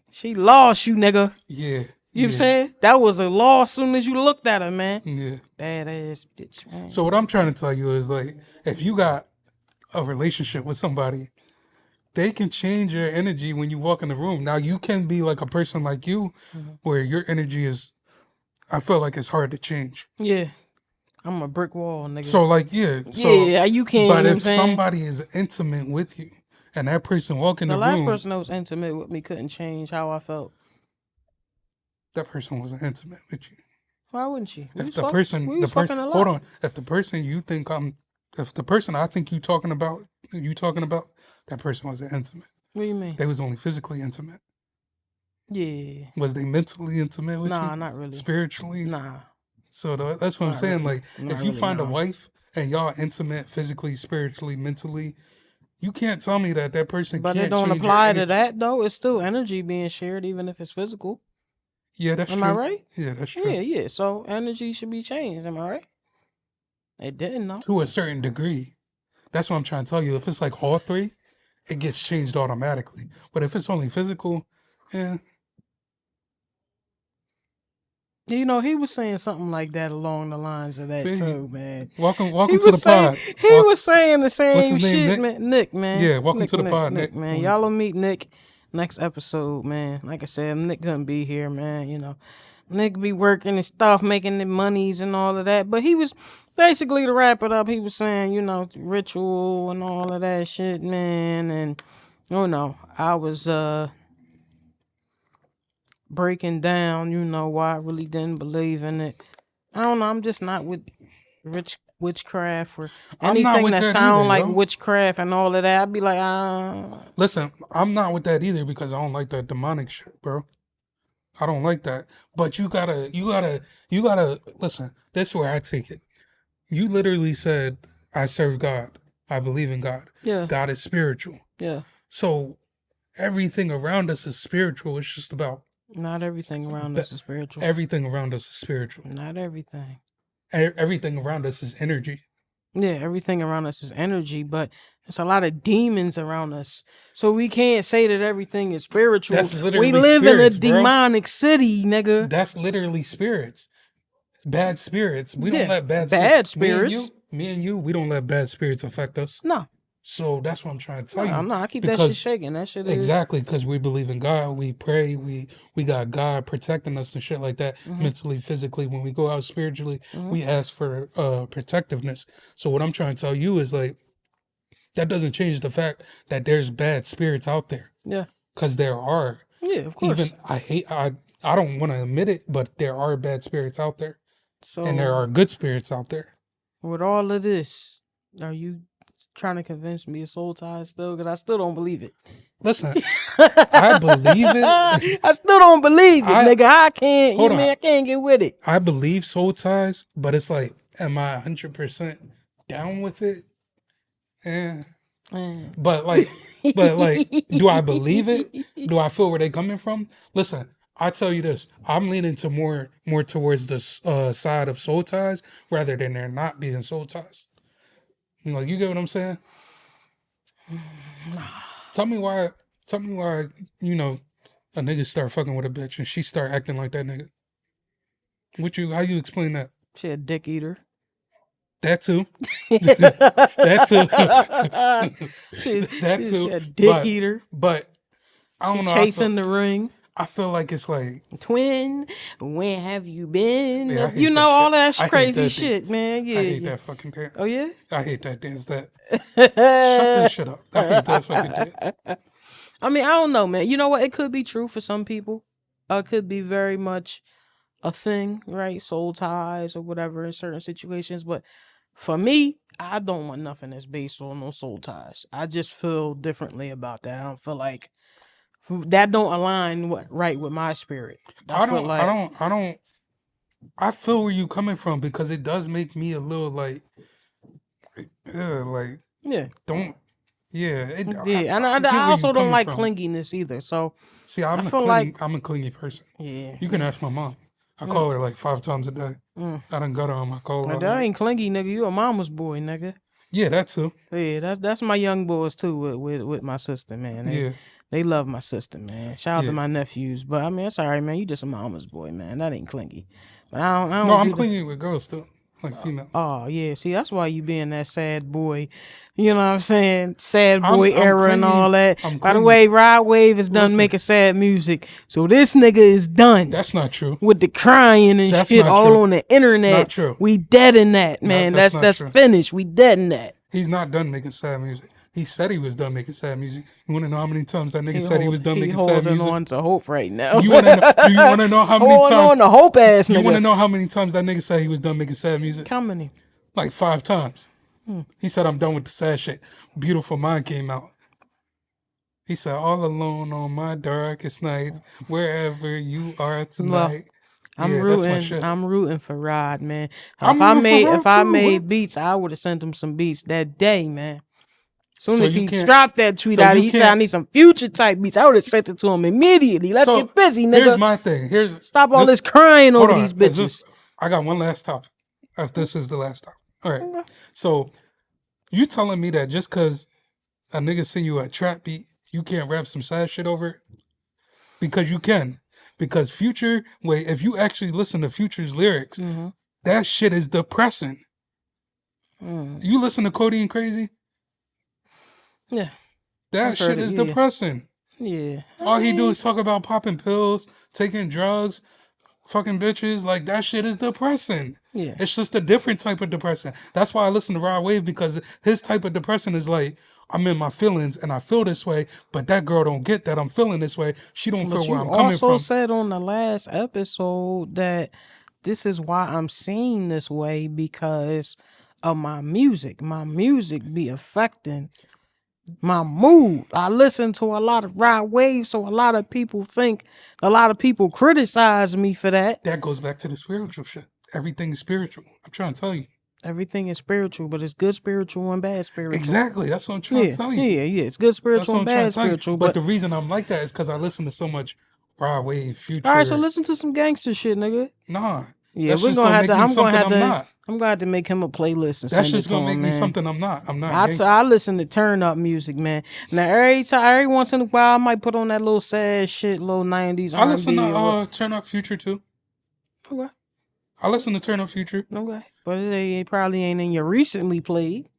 she lost you, nigga. Yeah. You know what I'm saying? That was a loss soon as you looked at her, man. Yeah. Badass bitch, man. So what I'm trying to tell you is like, if you got a relationship with somebody, they can change your energy when you walk in the room. Now you can be like a person like you, where your energy is. I feel like it's hard to change. Yeah. I'm a brick wall, nigga. So like yeah. Yeah, you can't, But you know what I'm if saying? somebody is intimate with you, and that person walk in The the last room, person that was intimate with me couldn't change how I felt. that person wasn't intimate with you. Why wouldn't you? If the person, We was fucking a lot. hold on. If the person I think you talking about, that person wasn't intimate. What do you mean? They was only physically intimate. Yeah. Was they mentally intimate with you? Nah, not really. Spiritually? Nah. So that's what I'm Not saying. really. Like, Not if you really, find a no. wife and y'all intimate physically, spiritually, mentally, you can't tell me that person But can't it don't change your apply to energy. that though. It's still energy being shared, even if it's physical. Yeah, that's Am true. I right? Yeah, that's true. Yeah. So energy should be changed. Am I right? It didn't, though. To a certain degree. That's what I'm trying to tell you. If it's like all three, it gets changed automatically. But if it's only physical, yeah. You know, he was saying something like that along the lines of that See, too, man. welcome He to the was saying pod. he was saying the What's same his name, shit, Nick? man. Nick, man. Yeah, welcome Nick, to the pod, Nick, Nick. man. Y'all will meet Nick next episode, man. Like I said, Nick couldn't be here, man. You know, Nick be working and stuff, making the monies and all of that. But he was basically, to wrap it up, he was saying, you know, ritual and all of that shit, man. And you know, I was breaking down, why I really didn't believe in it. I don't know. I'm just not with witchcraft or I'm not anything with that that sound either, like yo. witchcraft and all of that. I'd be like, Listen, I'm not with that either because I don't like that demonic shit, bro. I don't like that. But you gotta listen. This is where I take it. You literally said, "I serve God. I believe in God. yeah, God is spiritual." yeah. So everything around us is spiritual. It's just about Not everything around us is spiritual. everything around us is spiritual. Not everything. Everything around us is energy. Yeah, everything around us is energy, but there's a lot of demons around us. So we can't say that everything is spiritual. That's We literally live in a spirits, bro. demonic city, nigga. That's literally spirits. Bad spirits. We don't Yeah, let bad spirits. Me and you, we don't let bad spirits affect us. No, So that's what I'm trying to tell you. no, I keep that shit shaking. That shit is exactly because we believe in God. We pray. We got God protecting us and shit like that, mentally, physically. When we go out spiritually, we ask for protectiveness. So what I'm trying to tell you is like that doesn't change the fact that there's bad spirits out there. Yeah. Because there are. Yeah, of course. Even I don't want to admit it, but there are bad spirits out there. So, and there are good spirits out there. With all of this, are you trying to convince me of soul ties still? Because I still don't believe it. Listen, I believe it. I still don't believe it, nigga. I can't. I can't get with it. I believe soul ties, but it's like, am I 100% down with it? But like, do I believe it? Do I feel where they coming from? Listen, I tell you this, I'm leaning to more towards the side of soul ties rather than there not being soul ties. You get what I'm saying? Tell me why, a nigga start fucking with a bitch and she start acting like that nigga. How you explain that? She a dick eater. That too. That too. She's a dick eater. But I don't know. Chasing the ring. I feel like it's like twin. Where have you been? Yeah, all that crazy shit, man. Yeah, I hate that fucking dance. Oh yeah, I hate that dance. Shut that shit up. I hate that fucking dance. I mean, I don't know, man. You know what? It could be true for some people. It could be very much a thing, right? Soul ties or whatever in certain situations. But for me, I don't want nothing that's based on no soul ties. I just feel differently about that. I don't feel like that don't align right with my spirit. I feel where you coming from because it does make me a little like yeah. Don't yeah. And I also don't like clinginess either. So see, I'm a clingy person. Yeah. You can ask my mom. I call her like 5 times a day. I done got her on my call. That ain't clingy, nigga. You a mama's boy, nigga. Yeah, that too. Yeah, that's my young boys too with my sister, man. They love my sister, man. Shout out to my nephews. But I mean, it's all right, man. You just a mama's boy, man. That ain't clingy. But I don't No, I'm clingy with girls too. Like female. Oh, yeah. See, that's why you being that sad boy. You know what I'm saying? Sad boy era and all that. By the way, Rod Wave is done making sad music. So this nigga is done. That's not true. With the crying and shit all on the internet. Not true. We dead in that, man. That's finished. We dead in that. He's not done making sad music. He said he was done making sad music. You want to know how many times that nigga said he was done making sad music? He's holding on to hope right now. Do you want to know how many times? Holding on to hope ass nigga. You want to know how many times that nigga said he was done making sad music? How many? Like 5 times. He said, I'm done with the sad shit. Beautiful Mind came out. He said, all alone on my darkest nights, wherever you are tonight. I'm rooting for Rod, man. If I made beats, I would have sent him some beats that day, man. Soon as he dropped that tweet out, he said, I need some Future type beats. I would have sent it to him immediately. Let's get busy, nigga. Here's my thing. Stop all this crying over these bitches. I got one last topic. If this is the last topic. All right. So you telling me that just because a nigga send you a trap beat, you can't rap some sad shit over it? Because you can. Because Future, if you actually listen to Future's lyrics, that shit is depressing. You listen to Cody and Crazy? Yeah. That shit is depressing. Yeah. All he do is talk about popping pills, taking drugs, fucking bitches. Like, that shit is depressing. Yeah. It's just a different type of depression. That's why I listen to Rod Wave, because his type of depression is like, I'm in my feelings and I feel this way, but that girl don't get that I'm feeling this way. She don't But feel where you I'm coming also from. said on the last episode that this is why I'm seeing this way because of my music. My music be affecting my mood. I listen to a lot of ride waves, so a lot of people criticize me for that. That goes back to the spiritual shit. Everything's spiritual. I'm trying to tell you. Everything is spiritual, but it's good spiritual and bad spiritual. Exactly. That's what I'm trying to tell you. Yeah. It's good spiritual and bad spiritual. But the reason I'm like that is because I listen to so much ride wave, Future. All right, so listen to some gangster shit, nigga. Nah. Yeah, that's we're just gonna have make to. me I'm something gonna have I'm to. not. I'm gonna have to make him a playlist and That's send just it to gonna make him, me man. something I'm not. I'm not. I listen to turn up music, man. Now every once in a while, I might put on that little sad shit, little 90s R&B. I listen to Turn Up Future too. Okay. I listen to Turn Up Future. Okay, but it probably ain't in your recently played.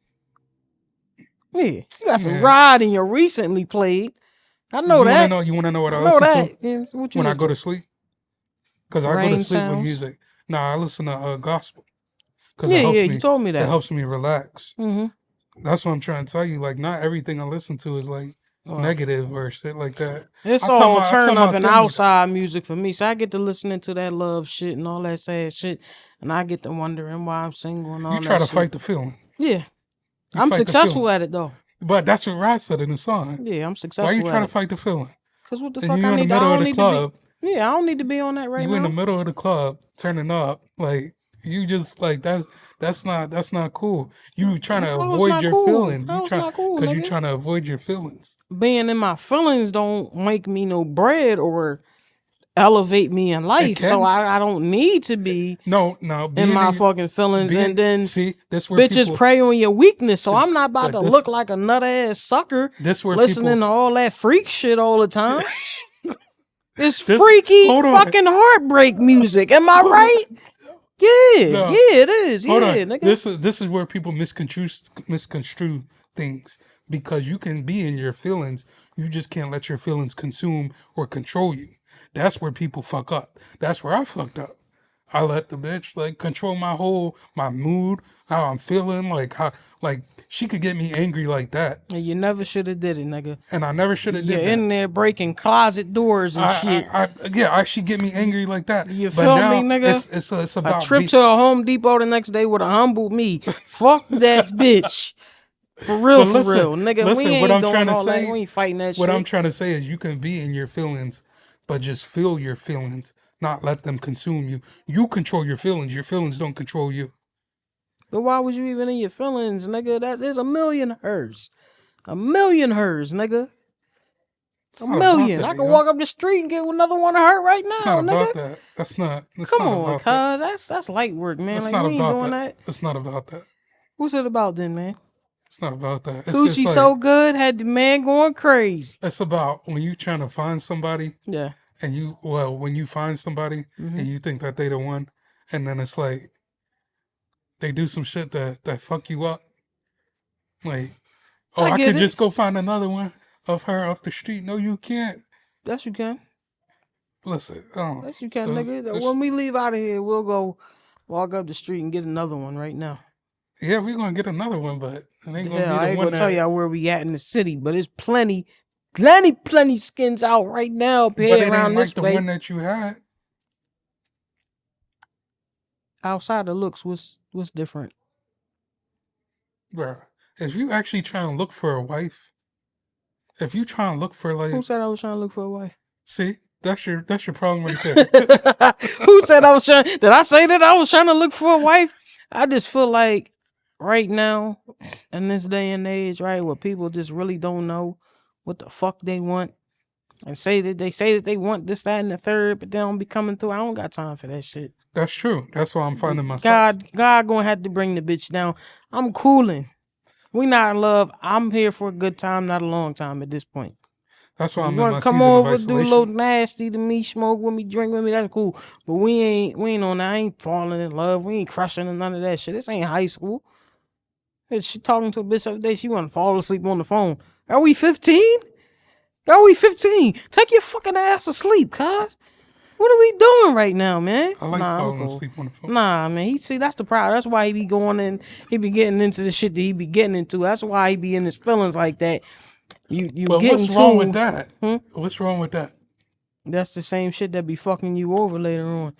Yeah, you got some ride in your recently played. I know that. You want to know what I listen to? Yeah, what you when I go to sleep? Because I go to sleep with music. Nah, I listen to gospel. Because you told me that. It helps me relax. Mm-hmm. That's what I'm trying to tell you. Like, not everything I listen to is like negative or shit like that. It's all turn up and outside music for me. So I get to listening to that love shit and all that sad shit. And I get to wondering why I'm single and all that shit. You try to fight the feeling. Yeah. I'm successful at it, though. But that's what Rod said in the song. Yeah, I'm successful. Why are you trying to fight the feeling? Because what the fuck I need? I don't need to be. Yeah, I don't need to be on that right now. You in the middle of the club, turning up, like you just like that's not cool. You trying to avoid your feelings. That's not cool. Because you trying to avoid your feelings. Being in my feelings don't make me no bread or elevate me in life. So I don't need to be in my fucking feelings. And then see, that's where bitches prey on your weakness. So I'm not about to look like a nut ass sucker listening to all that freak shit all the time. It's freaky fucking heartbreak music. Am I right? Yeah, it is. Nigga. This is where people misconstrue things because you can be in your feelings. You just can't let your feelings consume or control you. That's where people fuck up. That's where I fucked up. I let the bitch like control my mood, how I'm feeling, like she could get me angry like that. And you never should have did it, nigga. And I never should have did that. You're in there breaking closet doors and shit. She get me angry like that. You feel me, nigga? It's about a trip to a Home Depot the next day would have humbled me. Fuck that bitch. For real, nigga. Listen, we ain't what I'm doing trying to all say, that. We ain't fighting that shit. What I'm trying to say is you can be in your feelings, but just feel your feelings, not let them consume you. You control your feelings. Your feelings don't control you. But why was you even in your feelings, nigga? There's a million hers. A million hers, nigga. A million. I can walk up the street and get another one of her right now, it's not nigga. About that. That's not. Come on, cuz. That's light work, man. It's like, we ain't doing that. It's not about that. What's it about then, man? It's not about that. Coochie so good, had the man going crazy. It's about when you trying to find somebody. Yeah. And when you find somebody and you think that they the one, and then it's like they do some shit that fuck you up. Like, I could just go find another one of her off the street. No, you can't. Yes, you can. Listen, yes, you can, nigga. When we leave out of here, we'll go walk up the street and get another one right now. Yeah, we're gonna get another one, but it ain't gonna be the one. I ain't gonna tell y'all where we at in the city, but it's plenty skins out right now. But it ain't like the one that you had. Outside of looks, what's different? Bro, if you actually trying to look for a wife, if you trying to look for like, who said I was trying to look for a wife? See, that's your problem right there. Who said I was trying? Did I say that I was trying to look for a wife? I just feel like right now, in this day and age, right, where people just really don't know what the fuck they want, and say that they want this, that, and the third, but they don't be coming through. I don't got time for that shit. That's true. That's why I'm finding myself. God gonna have to bring the bitch down. I'm cooling. We not in love. I'm here for a good time, not a long time at this point. That's why I'm in my come over, do a little nasty to me, smoke with me, drink with me. That's cool. But we ain't on that. I ain't falling in love. We ain't crushing and none of that shit. This ain't high school. She talking to a bitch the other day. She want to fall asleep on the phone. Are we 15? Take your fucking ass to sleep, cuz. What are we doing right now, man? I like I'm falling cool. asleep on the phone. Nah, man. See, that's the problem. That's why he be going in. He be getting into the shit that he be getting into. That's why he be in his feelings like that. You But getting what's wrong too. with that? What's wrong with that? That's the same shit that be fucking you over later on.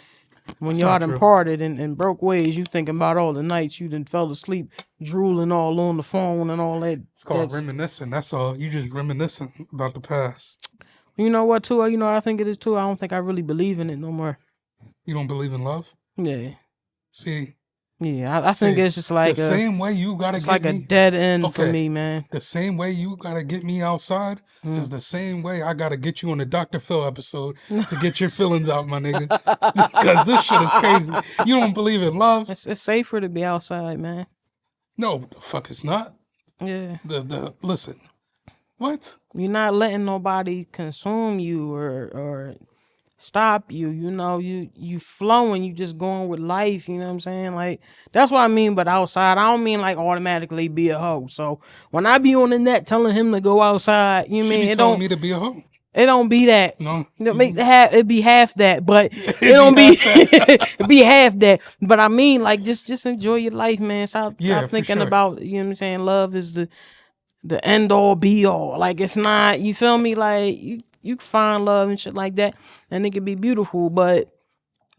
When That's y'all not done true. parted and broke ways, you thinking about all the nights you done fell asleep, drooling all on the phone and all that. It's called reminiscing. That's all. You just reminiscing about the past. You know what, too? You know what I think it is, too? I don't think I really believe in it no more. You don't believe in love? Yeah. See? Yeah, I think it's just like the same way you gotta it's get like me. a dead end for me, man. The same way you gotta get me outside is the same way I gotta get you on the Dr. Phil episode to get your feelings out, my nigga. Because this shit is crazy. You don't believe in love? It's safer to be outside, man. No, the fuck it's not. Yeah. Listen. What? You're not letting nobody consume you or stop you. You know, you flowing, you just going with life, you know what I'm saying? Like, that's what I mean, but outside, I don't mean like automatically be a hoe. So when I be on the net telling him to go outside, you mean it don't me to be a hoe. It don't be that. No. It be half that, but it don't be it be half that. But I mean, like, just enjoy your life, man. Stop thinking about, you know what I'm saying? Love is the end all be all. Like, it's not, you feel me? Like, you can find love and shit like that, and it can be beautiful, but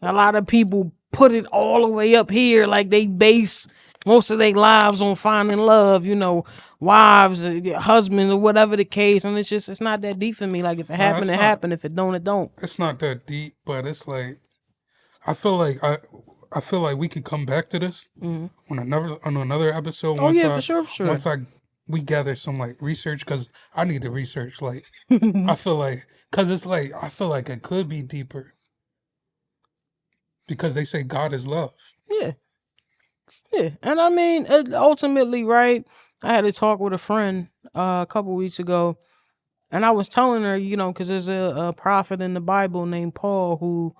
a lot of people put it all the way up here, like they base most of their lives on finding love, you know, wives, husbands, or whatever the case, and it's not that deep for me. Like, if it happened, it happened. If it don't, it don't. It's not that deep, but it's like I feel like we could come back to this on another episode. For sure. Once we gather some like research, because I need to research. Like I feel like I feel like it could be deeper because they say God is love. Yeah, and I mean, ultimately, right? I had a talk with a friend a couple weeks ago, and I was telling her, you know, because there's a prophet in the Bible named Paul who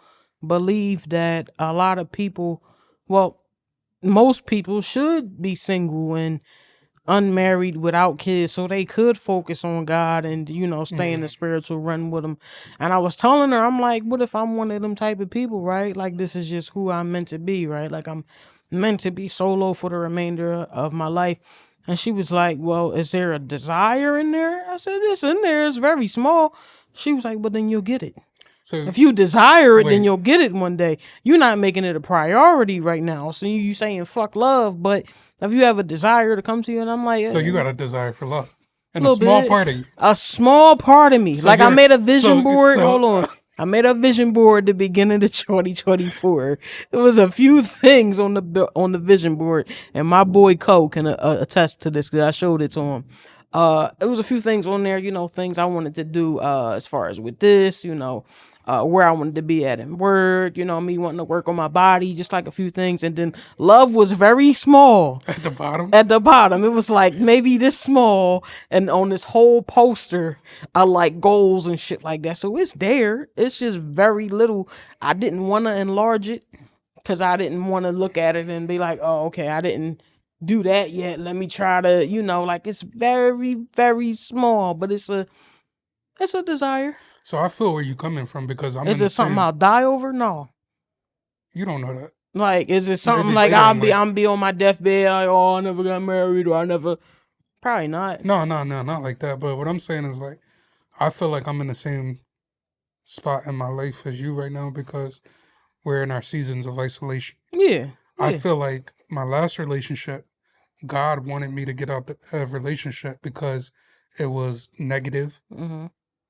believed that a lot of people, well, most people should be single and unmarried without kids so they could focus on God and, you know, stay in the spiritual run with him. And I was telling her, I'm like, what if I'm one of them type of people, right? Like, this is just who I'm meant to be, right? Like, I'm meant to be solo for the remainder of my life. And she was like, well, is there a desire in there? I said, it's in there. It's very small. She was like, but then you'll get it. So if you desire it, then you'll get it one day. You're not making it a priority right now. So you saying fuck love, but if you have a desire to come to you, and I'm like, so you got a desire for love, and a small part of you, a small part of me. So like I made a vision board. Hold on, I made a vision board at the beginning of 2024. There was a few things on the vision board, and my boy Cole can attest to this because I showed it to him. It was a few things on there, you know, things I wanted to do as far as with this, you know, where I wanted to be at in work, you know, me wanting to work on my body, just like a few things. And then love was very small. At the bottom? At the bottom. It was like maybe this small. And on this whole poster, I like goals and shit like that. So it's there. It's just very little. I didn't want to enlarge it because I didn't want to look at it and be like, oh, okay, I didn't do that yet. Let me try to, you know, like it's very, very small, but it's a desire. So I feel where you're coming from because I'm. Is it something I'll die over? No. You don't know that. Like, is it something like I'm be on my deathbed like, oh, I never got married or I never? Probably not. No, not like that. But what I'm saying is like, I feel like I'm in the same spot in my life as you right now because we're in our seasons of isolation. Yeah. I feel like my last relationship, God wanted me to get out the relationship because it was negative,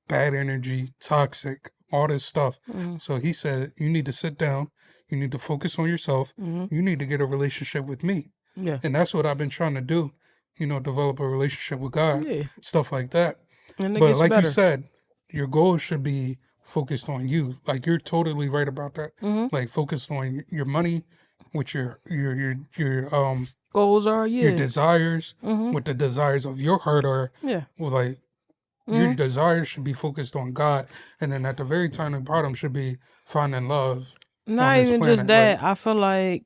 bad energy, toxic, all this stuff. So he said, you need to sit down. You need to focus on yourself. You need to get a relationship with me. Yeah. And that's what I've been trying to do, you know, develop a relationship with God, stuff like that. And but like you said, your goals should be focused on you. Like you're totally right about that. Like focused on your money, with your goals are your desires, what the desires of your heart are. Yeah. Well, like your desires should be focused on God, and then at the very tiny bottom should be finding love. Not even just that. Like, I feel like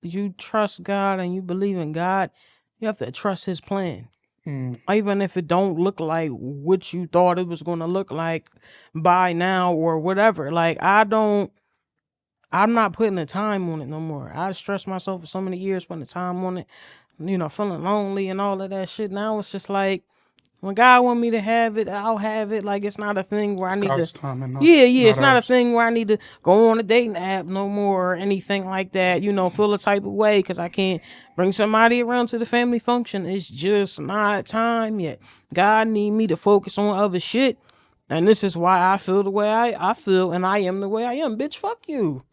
you trust God and you believe in God. You have to trust His plan. Even if it don't look like what you thought it was gonna look like by now or whatever. Like I'm not putting the time on it no more. I stressed myself for so many years putting the time on it, feeling lonely and all of that shit. Now it's just like when God want me to have it, I'll have it. Like it's not a thing where I need God's to. time and not, Yeah, not it's not a ours. thing where I need to go on a dating app no more or anything like that. Feel a type of way because I can't bring somebody around to the family function. It's just not time yet. God need me to focus on other shit, and this is why I feel the way I feel, and I am the way I am. Bitch, fuck you.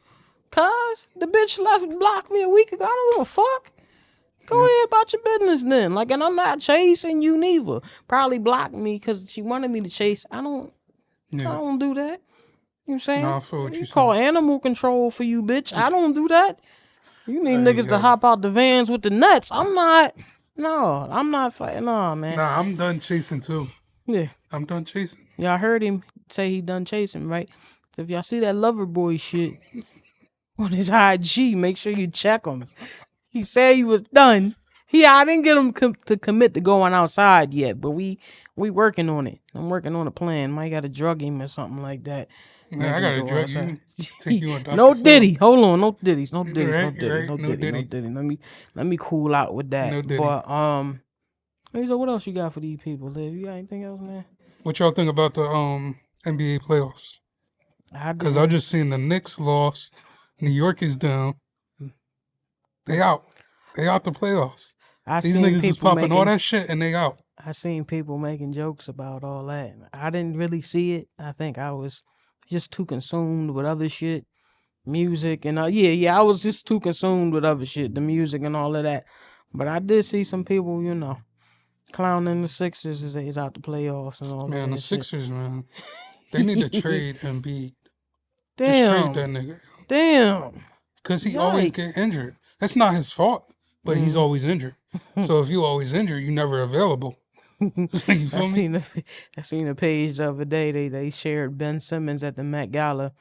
Cause the bitch blocked me a week ago. I don't give a fuck. Go ahead about your business then. Like, and I'm not chasing you neither. Probably blocked me because she wanted me to chase. I don't do that. You know what I'm saying? No, I feel what You you're call saying. animal control for you, bitch. I don't do that. You need niggas to Hey. hop out the vans with the nuts. I'm not. No, I'm not fighting. No, man. Nah, I'm done chasing too. Yeah. I'm done chasing. Y'all heard him say he done chasing, right? So if y'all see that lover boy shit on his IG, make sure you check him. He said he was done. I didn't get him to commit to going outside yet, but we working on it. I'm working on a plan. Might got to drug him or something like that. Man, I gotta drug you. Take you on Dr. No Phil. Diddy. Hold on. No Diddy's. No Diddy's. Right, No Diddy. right, No no Diddy. No Diddy. Diddy. Let me cool out with that. No Diddy. But so what else you got for these people, Liv? You got anything else, man? What y'all think about the NBA playoffs? Because I just seen the Knicks lost. New York is down. They out. They out the playoffs. These niggas is popping all that shit and they out. I seen people making jokes about all that. I didn't really see it. I think I was just too consumed with other shit, music and I was just too consumed with other shit, the music and all of that. But I did see some people, clowning the Sixers is out the playoffs and all that. Man, the Sixers, man, they need to trade Embiid. Damn. Just trade that nigga. Damn. Because he always get injured. That's not his fault, but he's always injured. So if you always injured, you never available. You feel me? I seen a page the other day. They shared Ben Simmons at the Met Gala,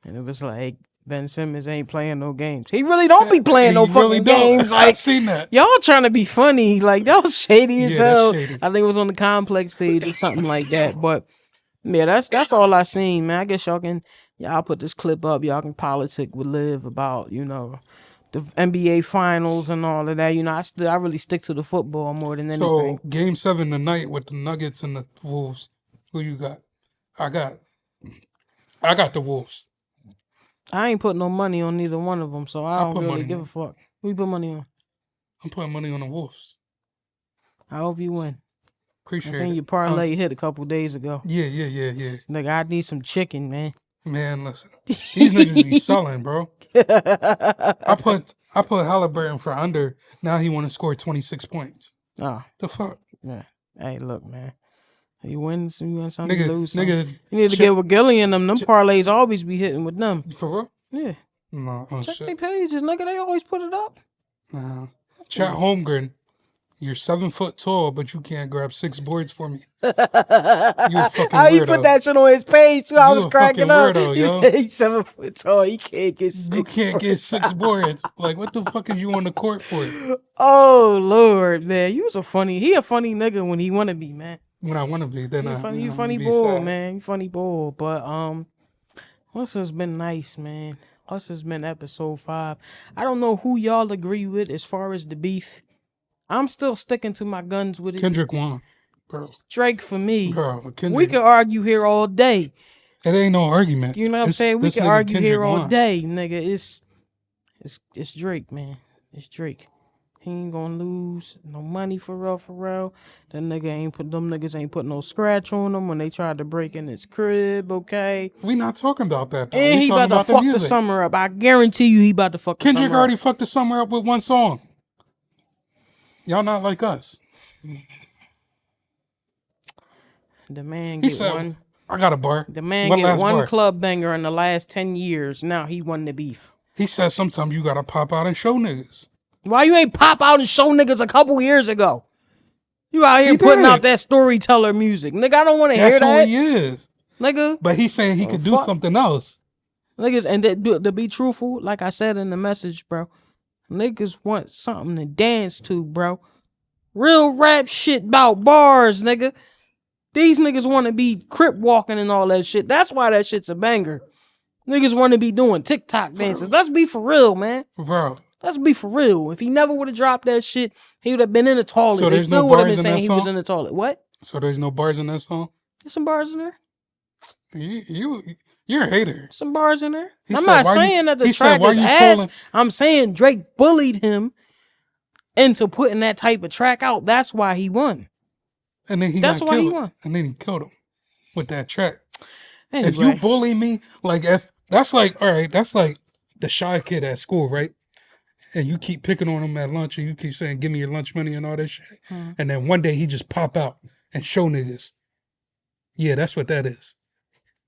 and it was like Ben Simmons ain't playing no games. He really don't be playing no fucking games. Like I seen that. Y'all trying to be funny. Like that was shady as hell. Shady. I think it was on the Complex page or something like that. But yeah, that's all I seen, man. I guess y'all put this clip up. Y'all can politic with Liv about the NBA finals and all of that. I really stick to the football more than anything. So Game 7 tonight with the Nuggets and the Wolves. Who you got? I got the Wolves. I ain't put no money on neither one of them, so I don't really give a fuck. Who you put money on? I'm putting money on the Wolves. I hope you win. Appreciate it. I seen your parlay hit a couple days ago. Yeah. Nigga, I need some chicken, man. Man, listen. These niggas be selling, bro. I put Halliburton for under. Now he want to score 26 points. Oh. The fuck? Yeah. Hey, look, man. You win something, Nigga, you lose something. nigga, You need to get with Gillian them. Them parlays always be hitting with them. For real? Yeah. No, Check shit. their pages, nigga. They always put it up. Nah. Chat Holmgren, you're 7 foot tall, but you can't grab 6 boards for me. You a fucking How weirdo. he put that shit on his page too? I was cracking up. Weirdo, yo. He's 7 foot tall. He can't get 6. You can't get 6 boards. Like, what the fuck is you on the court for? Oh Lord, man, he a funny nigga when he wanna be, man. When I want to be, then you funny bull, man. You funny bull. But this has been nice, man. This has been episode 5. I don't know who y'all agree with as far as the beef. I'm still sticking to my guns with it. Kendrick won, bro. Drake for me. Bro, Kendrick. We can argue here all day. It ain't no argument. You know what I'm saying? We can argue here all day, nigga. It's Drake, man. It's Drake. He ain't gonna lose no money for real. Them niggas ain't put no scratch on him when they tried to break in his crib, okay? We not talking about that, though. And he about to fuck the summer up. I guarantee you he about to fuck the summer up. Kendrick already fucked the summer up with one song. Y'all not like us. The man get one. I got a bar. The man get one club banger in the last 10 years. Now he won the beef. He said sometimes you gotta pop out and show niggas. Why you ain't pop out and show niggas a couple years ago? You out here putting out that storyteller music. Nigga, I don't want to hear that. That's who he is. Nigga. But he's saying he could do something else. Niggas, and to be truthful, like I said in the message, bro, niggas want something to dance to, bro. Real rap shit about bars, nigga. These niggas want to be crip walking and all that shit. That's why that shit's a banger. Niggas want to be doing TikTok dances. Let's be for real, man. Bro. Let's be for real. If he never would have dropped that shit, he would have been in the toilet. So they there's still no would have been bars in saying that he was song? in the toilet. What? So there's no bars in that song? There's some bars in there. You're a hater. Some bars in there. He I'm said, not saying that the he said, track why is you ass. trolling? I'm saying Drake bullied him into putting that type of track out. That's why he won. And then he That's got why he killed. won. And then he killed him with that track. Anyway. If you bully me, like if that's like, all right, that's like the shy kid at school, right? And you keep picking on him at lunch and you keep saying, give me your lunch money and all that shit. And then one day he just pop out and show niggas. Yeah, that's what that is.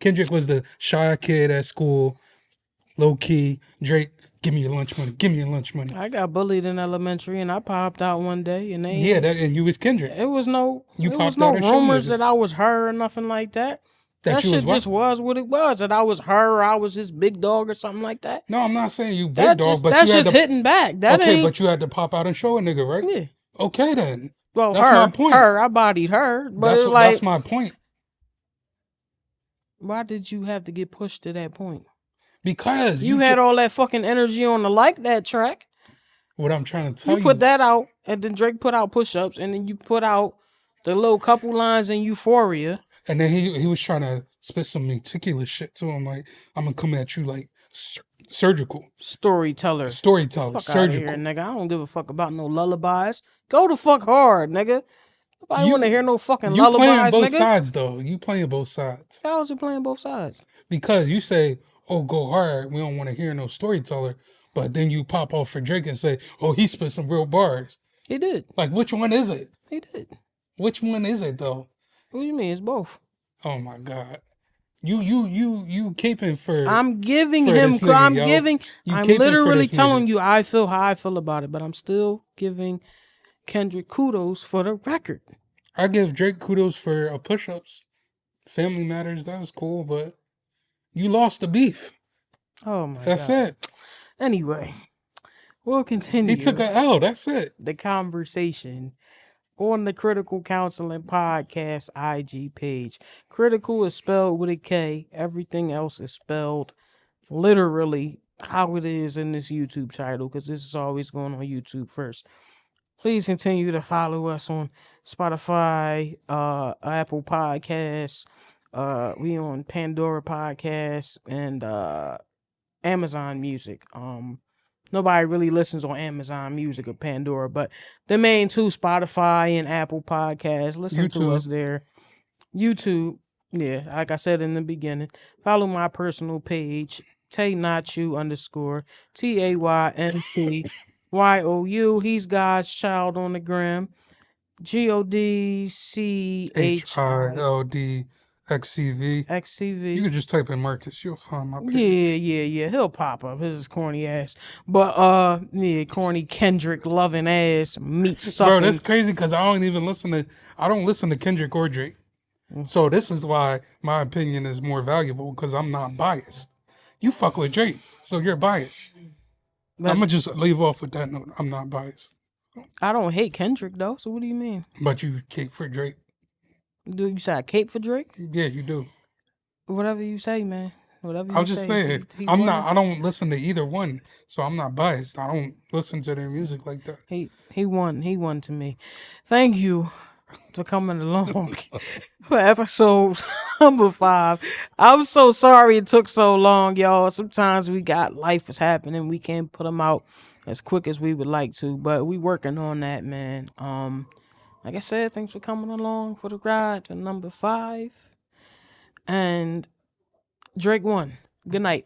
Kendrick was the shy kid at school, low key. Drake, give me your lunch money. Give me your lunch money. I got bullied in elementary and I popped out one day and they and you was Kendrick. It was no popped out and showed rumors niggas that I was her or nothing like that. That shit just was what it was. That I was her or I was his big dog or something like that. No, I'm not saying you big dog, but that's you just had to, hitting back. That okay, ain't, but you had to pop out and show a nigga, right? Yeah. Okay then. Well, that's my point. I bodied her, but that's my point. Why did you have to get pushed to that point? Because you had all that fucking energy on the Like That track. What I'm trying to tell you. You put that out, and then Drake put out Push-Ups, and then you put out the little couple lines in Euphoria. And then he was trying to spit some meticulous shit to him, like, I'm gonna come at you like surgical. Storyteller. Surgical. Here, nigga. I don't give a fuck about no lullabies. Go the fuck hard, nigga. Nobody want to hear no fucking lullabies, You playing both nigga. sides, though. You playing both sides. How is he playing both sides? Because you say, oh, go hard. We don't want to hear no storyteller. But then you pop off for Drake and say, oh, he spit some real bars. He did. Like, which one is it? He did. Which one is it, though? What do you mean? It's both. Oh, my God. You caping for... I'm giving for him... nigga, I'm literally telling you I feel how I feel about it. But I'm still giving Kendrick kudos for the record. I give Drake kudos for push-ups. Family Matters, that was cool, but you lost the beef. Oh my God. That's it. Anyway, we'll continue. He took an L, that's it. The conversation on the Critical Counseling Podcast IG page. Critical is spelled with a K. Everything else is spelled literally how it is in this YouTube title, because this is always going on YouTube first. Please continue to follow us on Spotify, Apple Podcasts. We on Pandora Podcasts and Amazon Music. Nobody really listens on Amazon Music or Pandora, but the main two, Spotify and Apple Podcasts. Listen to us there. YouTube, yeah, like I said in the beginning. Follow my personal page, TayNotYou_, TayNtYou. He's God's child on the gram. GODCHILDXCV. You can just type in Marcus, you'll find my page. Yeah. He'll pop up. His corny ass. But corny Kendrick loving ass, meat sucking. Bro, that's crazy because I don't listen to Kendrick or Drake. So this is why my opinion is more valuable, because I'm not biased. You fuck with Drake, so you're biased. I'm gonna just leave off with that note. I'm not biased. I don't hate Kendrick though, so what do you mean? But you cape for Drake. Do you say I cape for Drake? Yeah, you do. Whatever you say, man. Whatever you say. I'm just saying. I don't listen to either one, so I'm not biased. I don't listen to their music like that. He won to me. Thank you for coming along for episode number 5. I'm so sorry it took so long, y'all. Sometimes life is happening. We can't put them out as quick as we would like to, but we working on that, man. Like I said, thanks for coming along for the ride to number 5. And Drake won. Good night.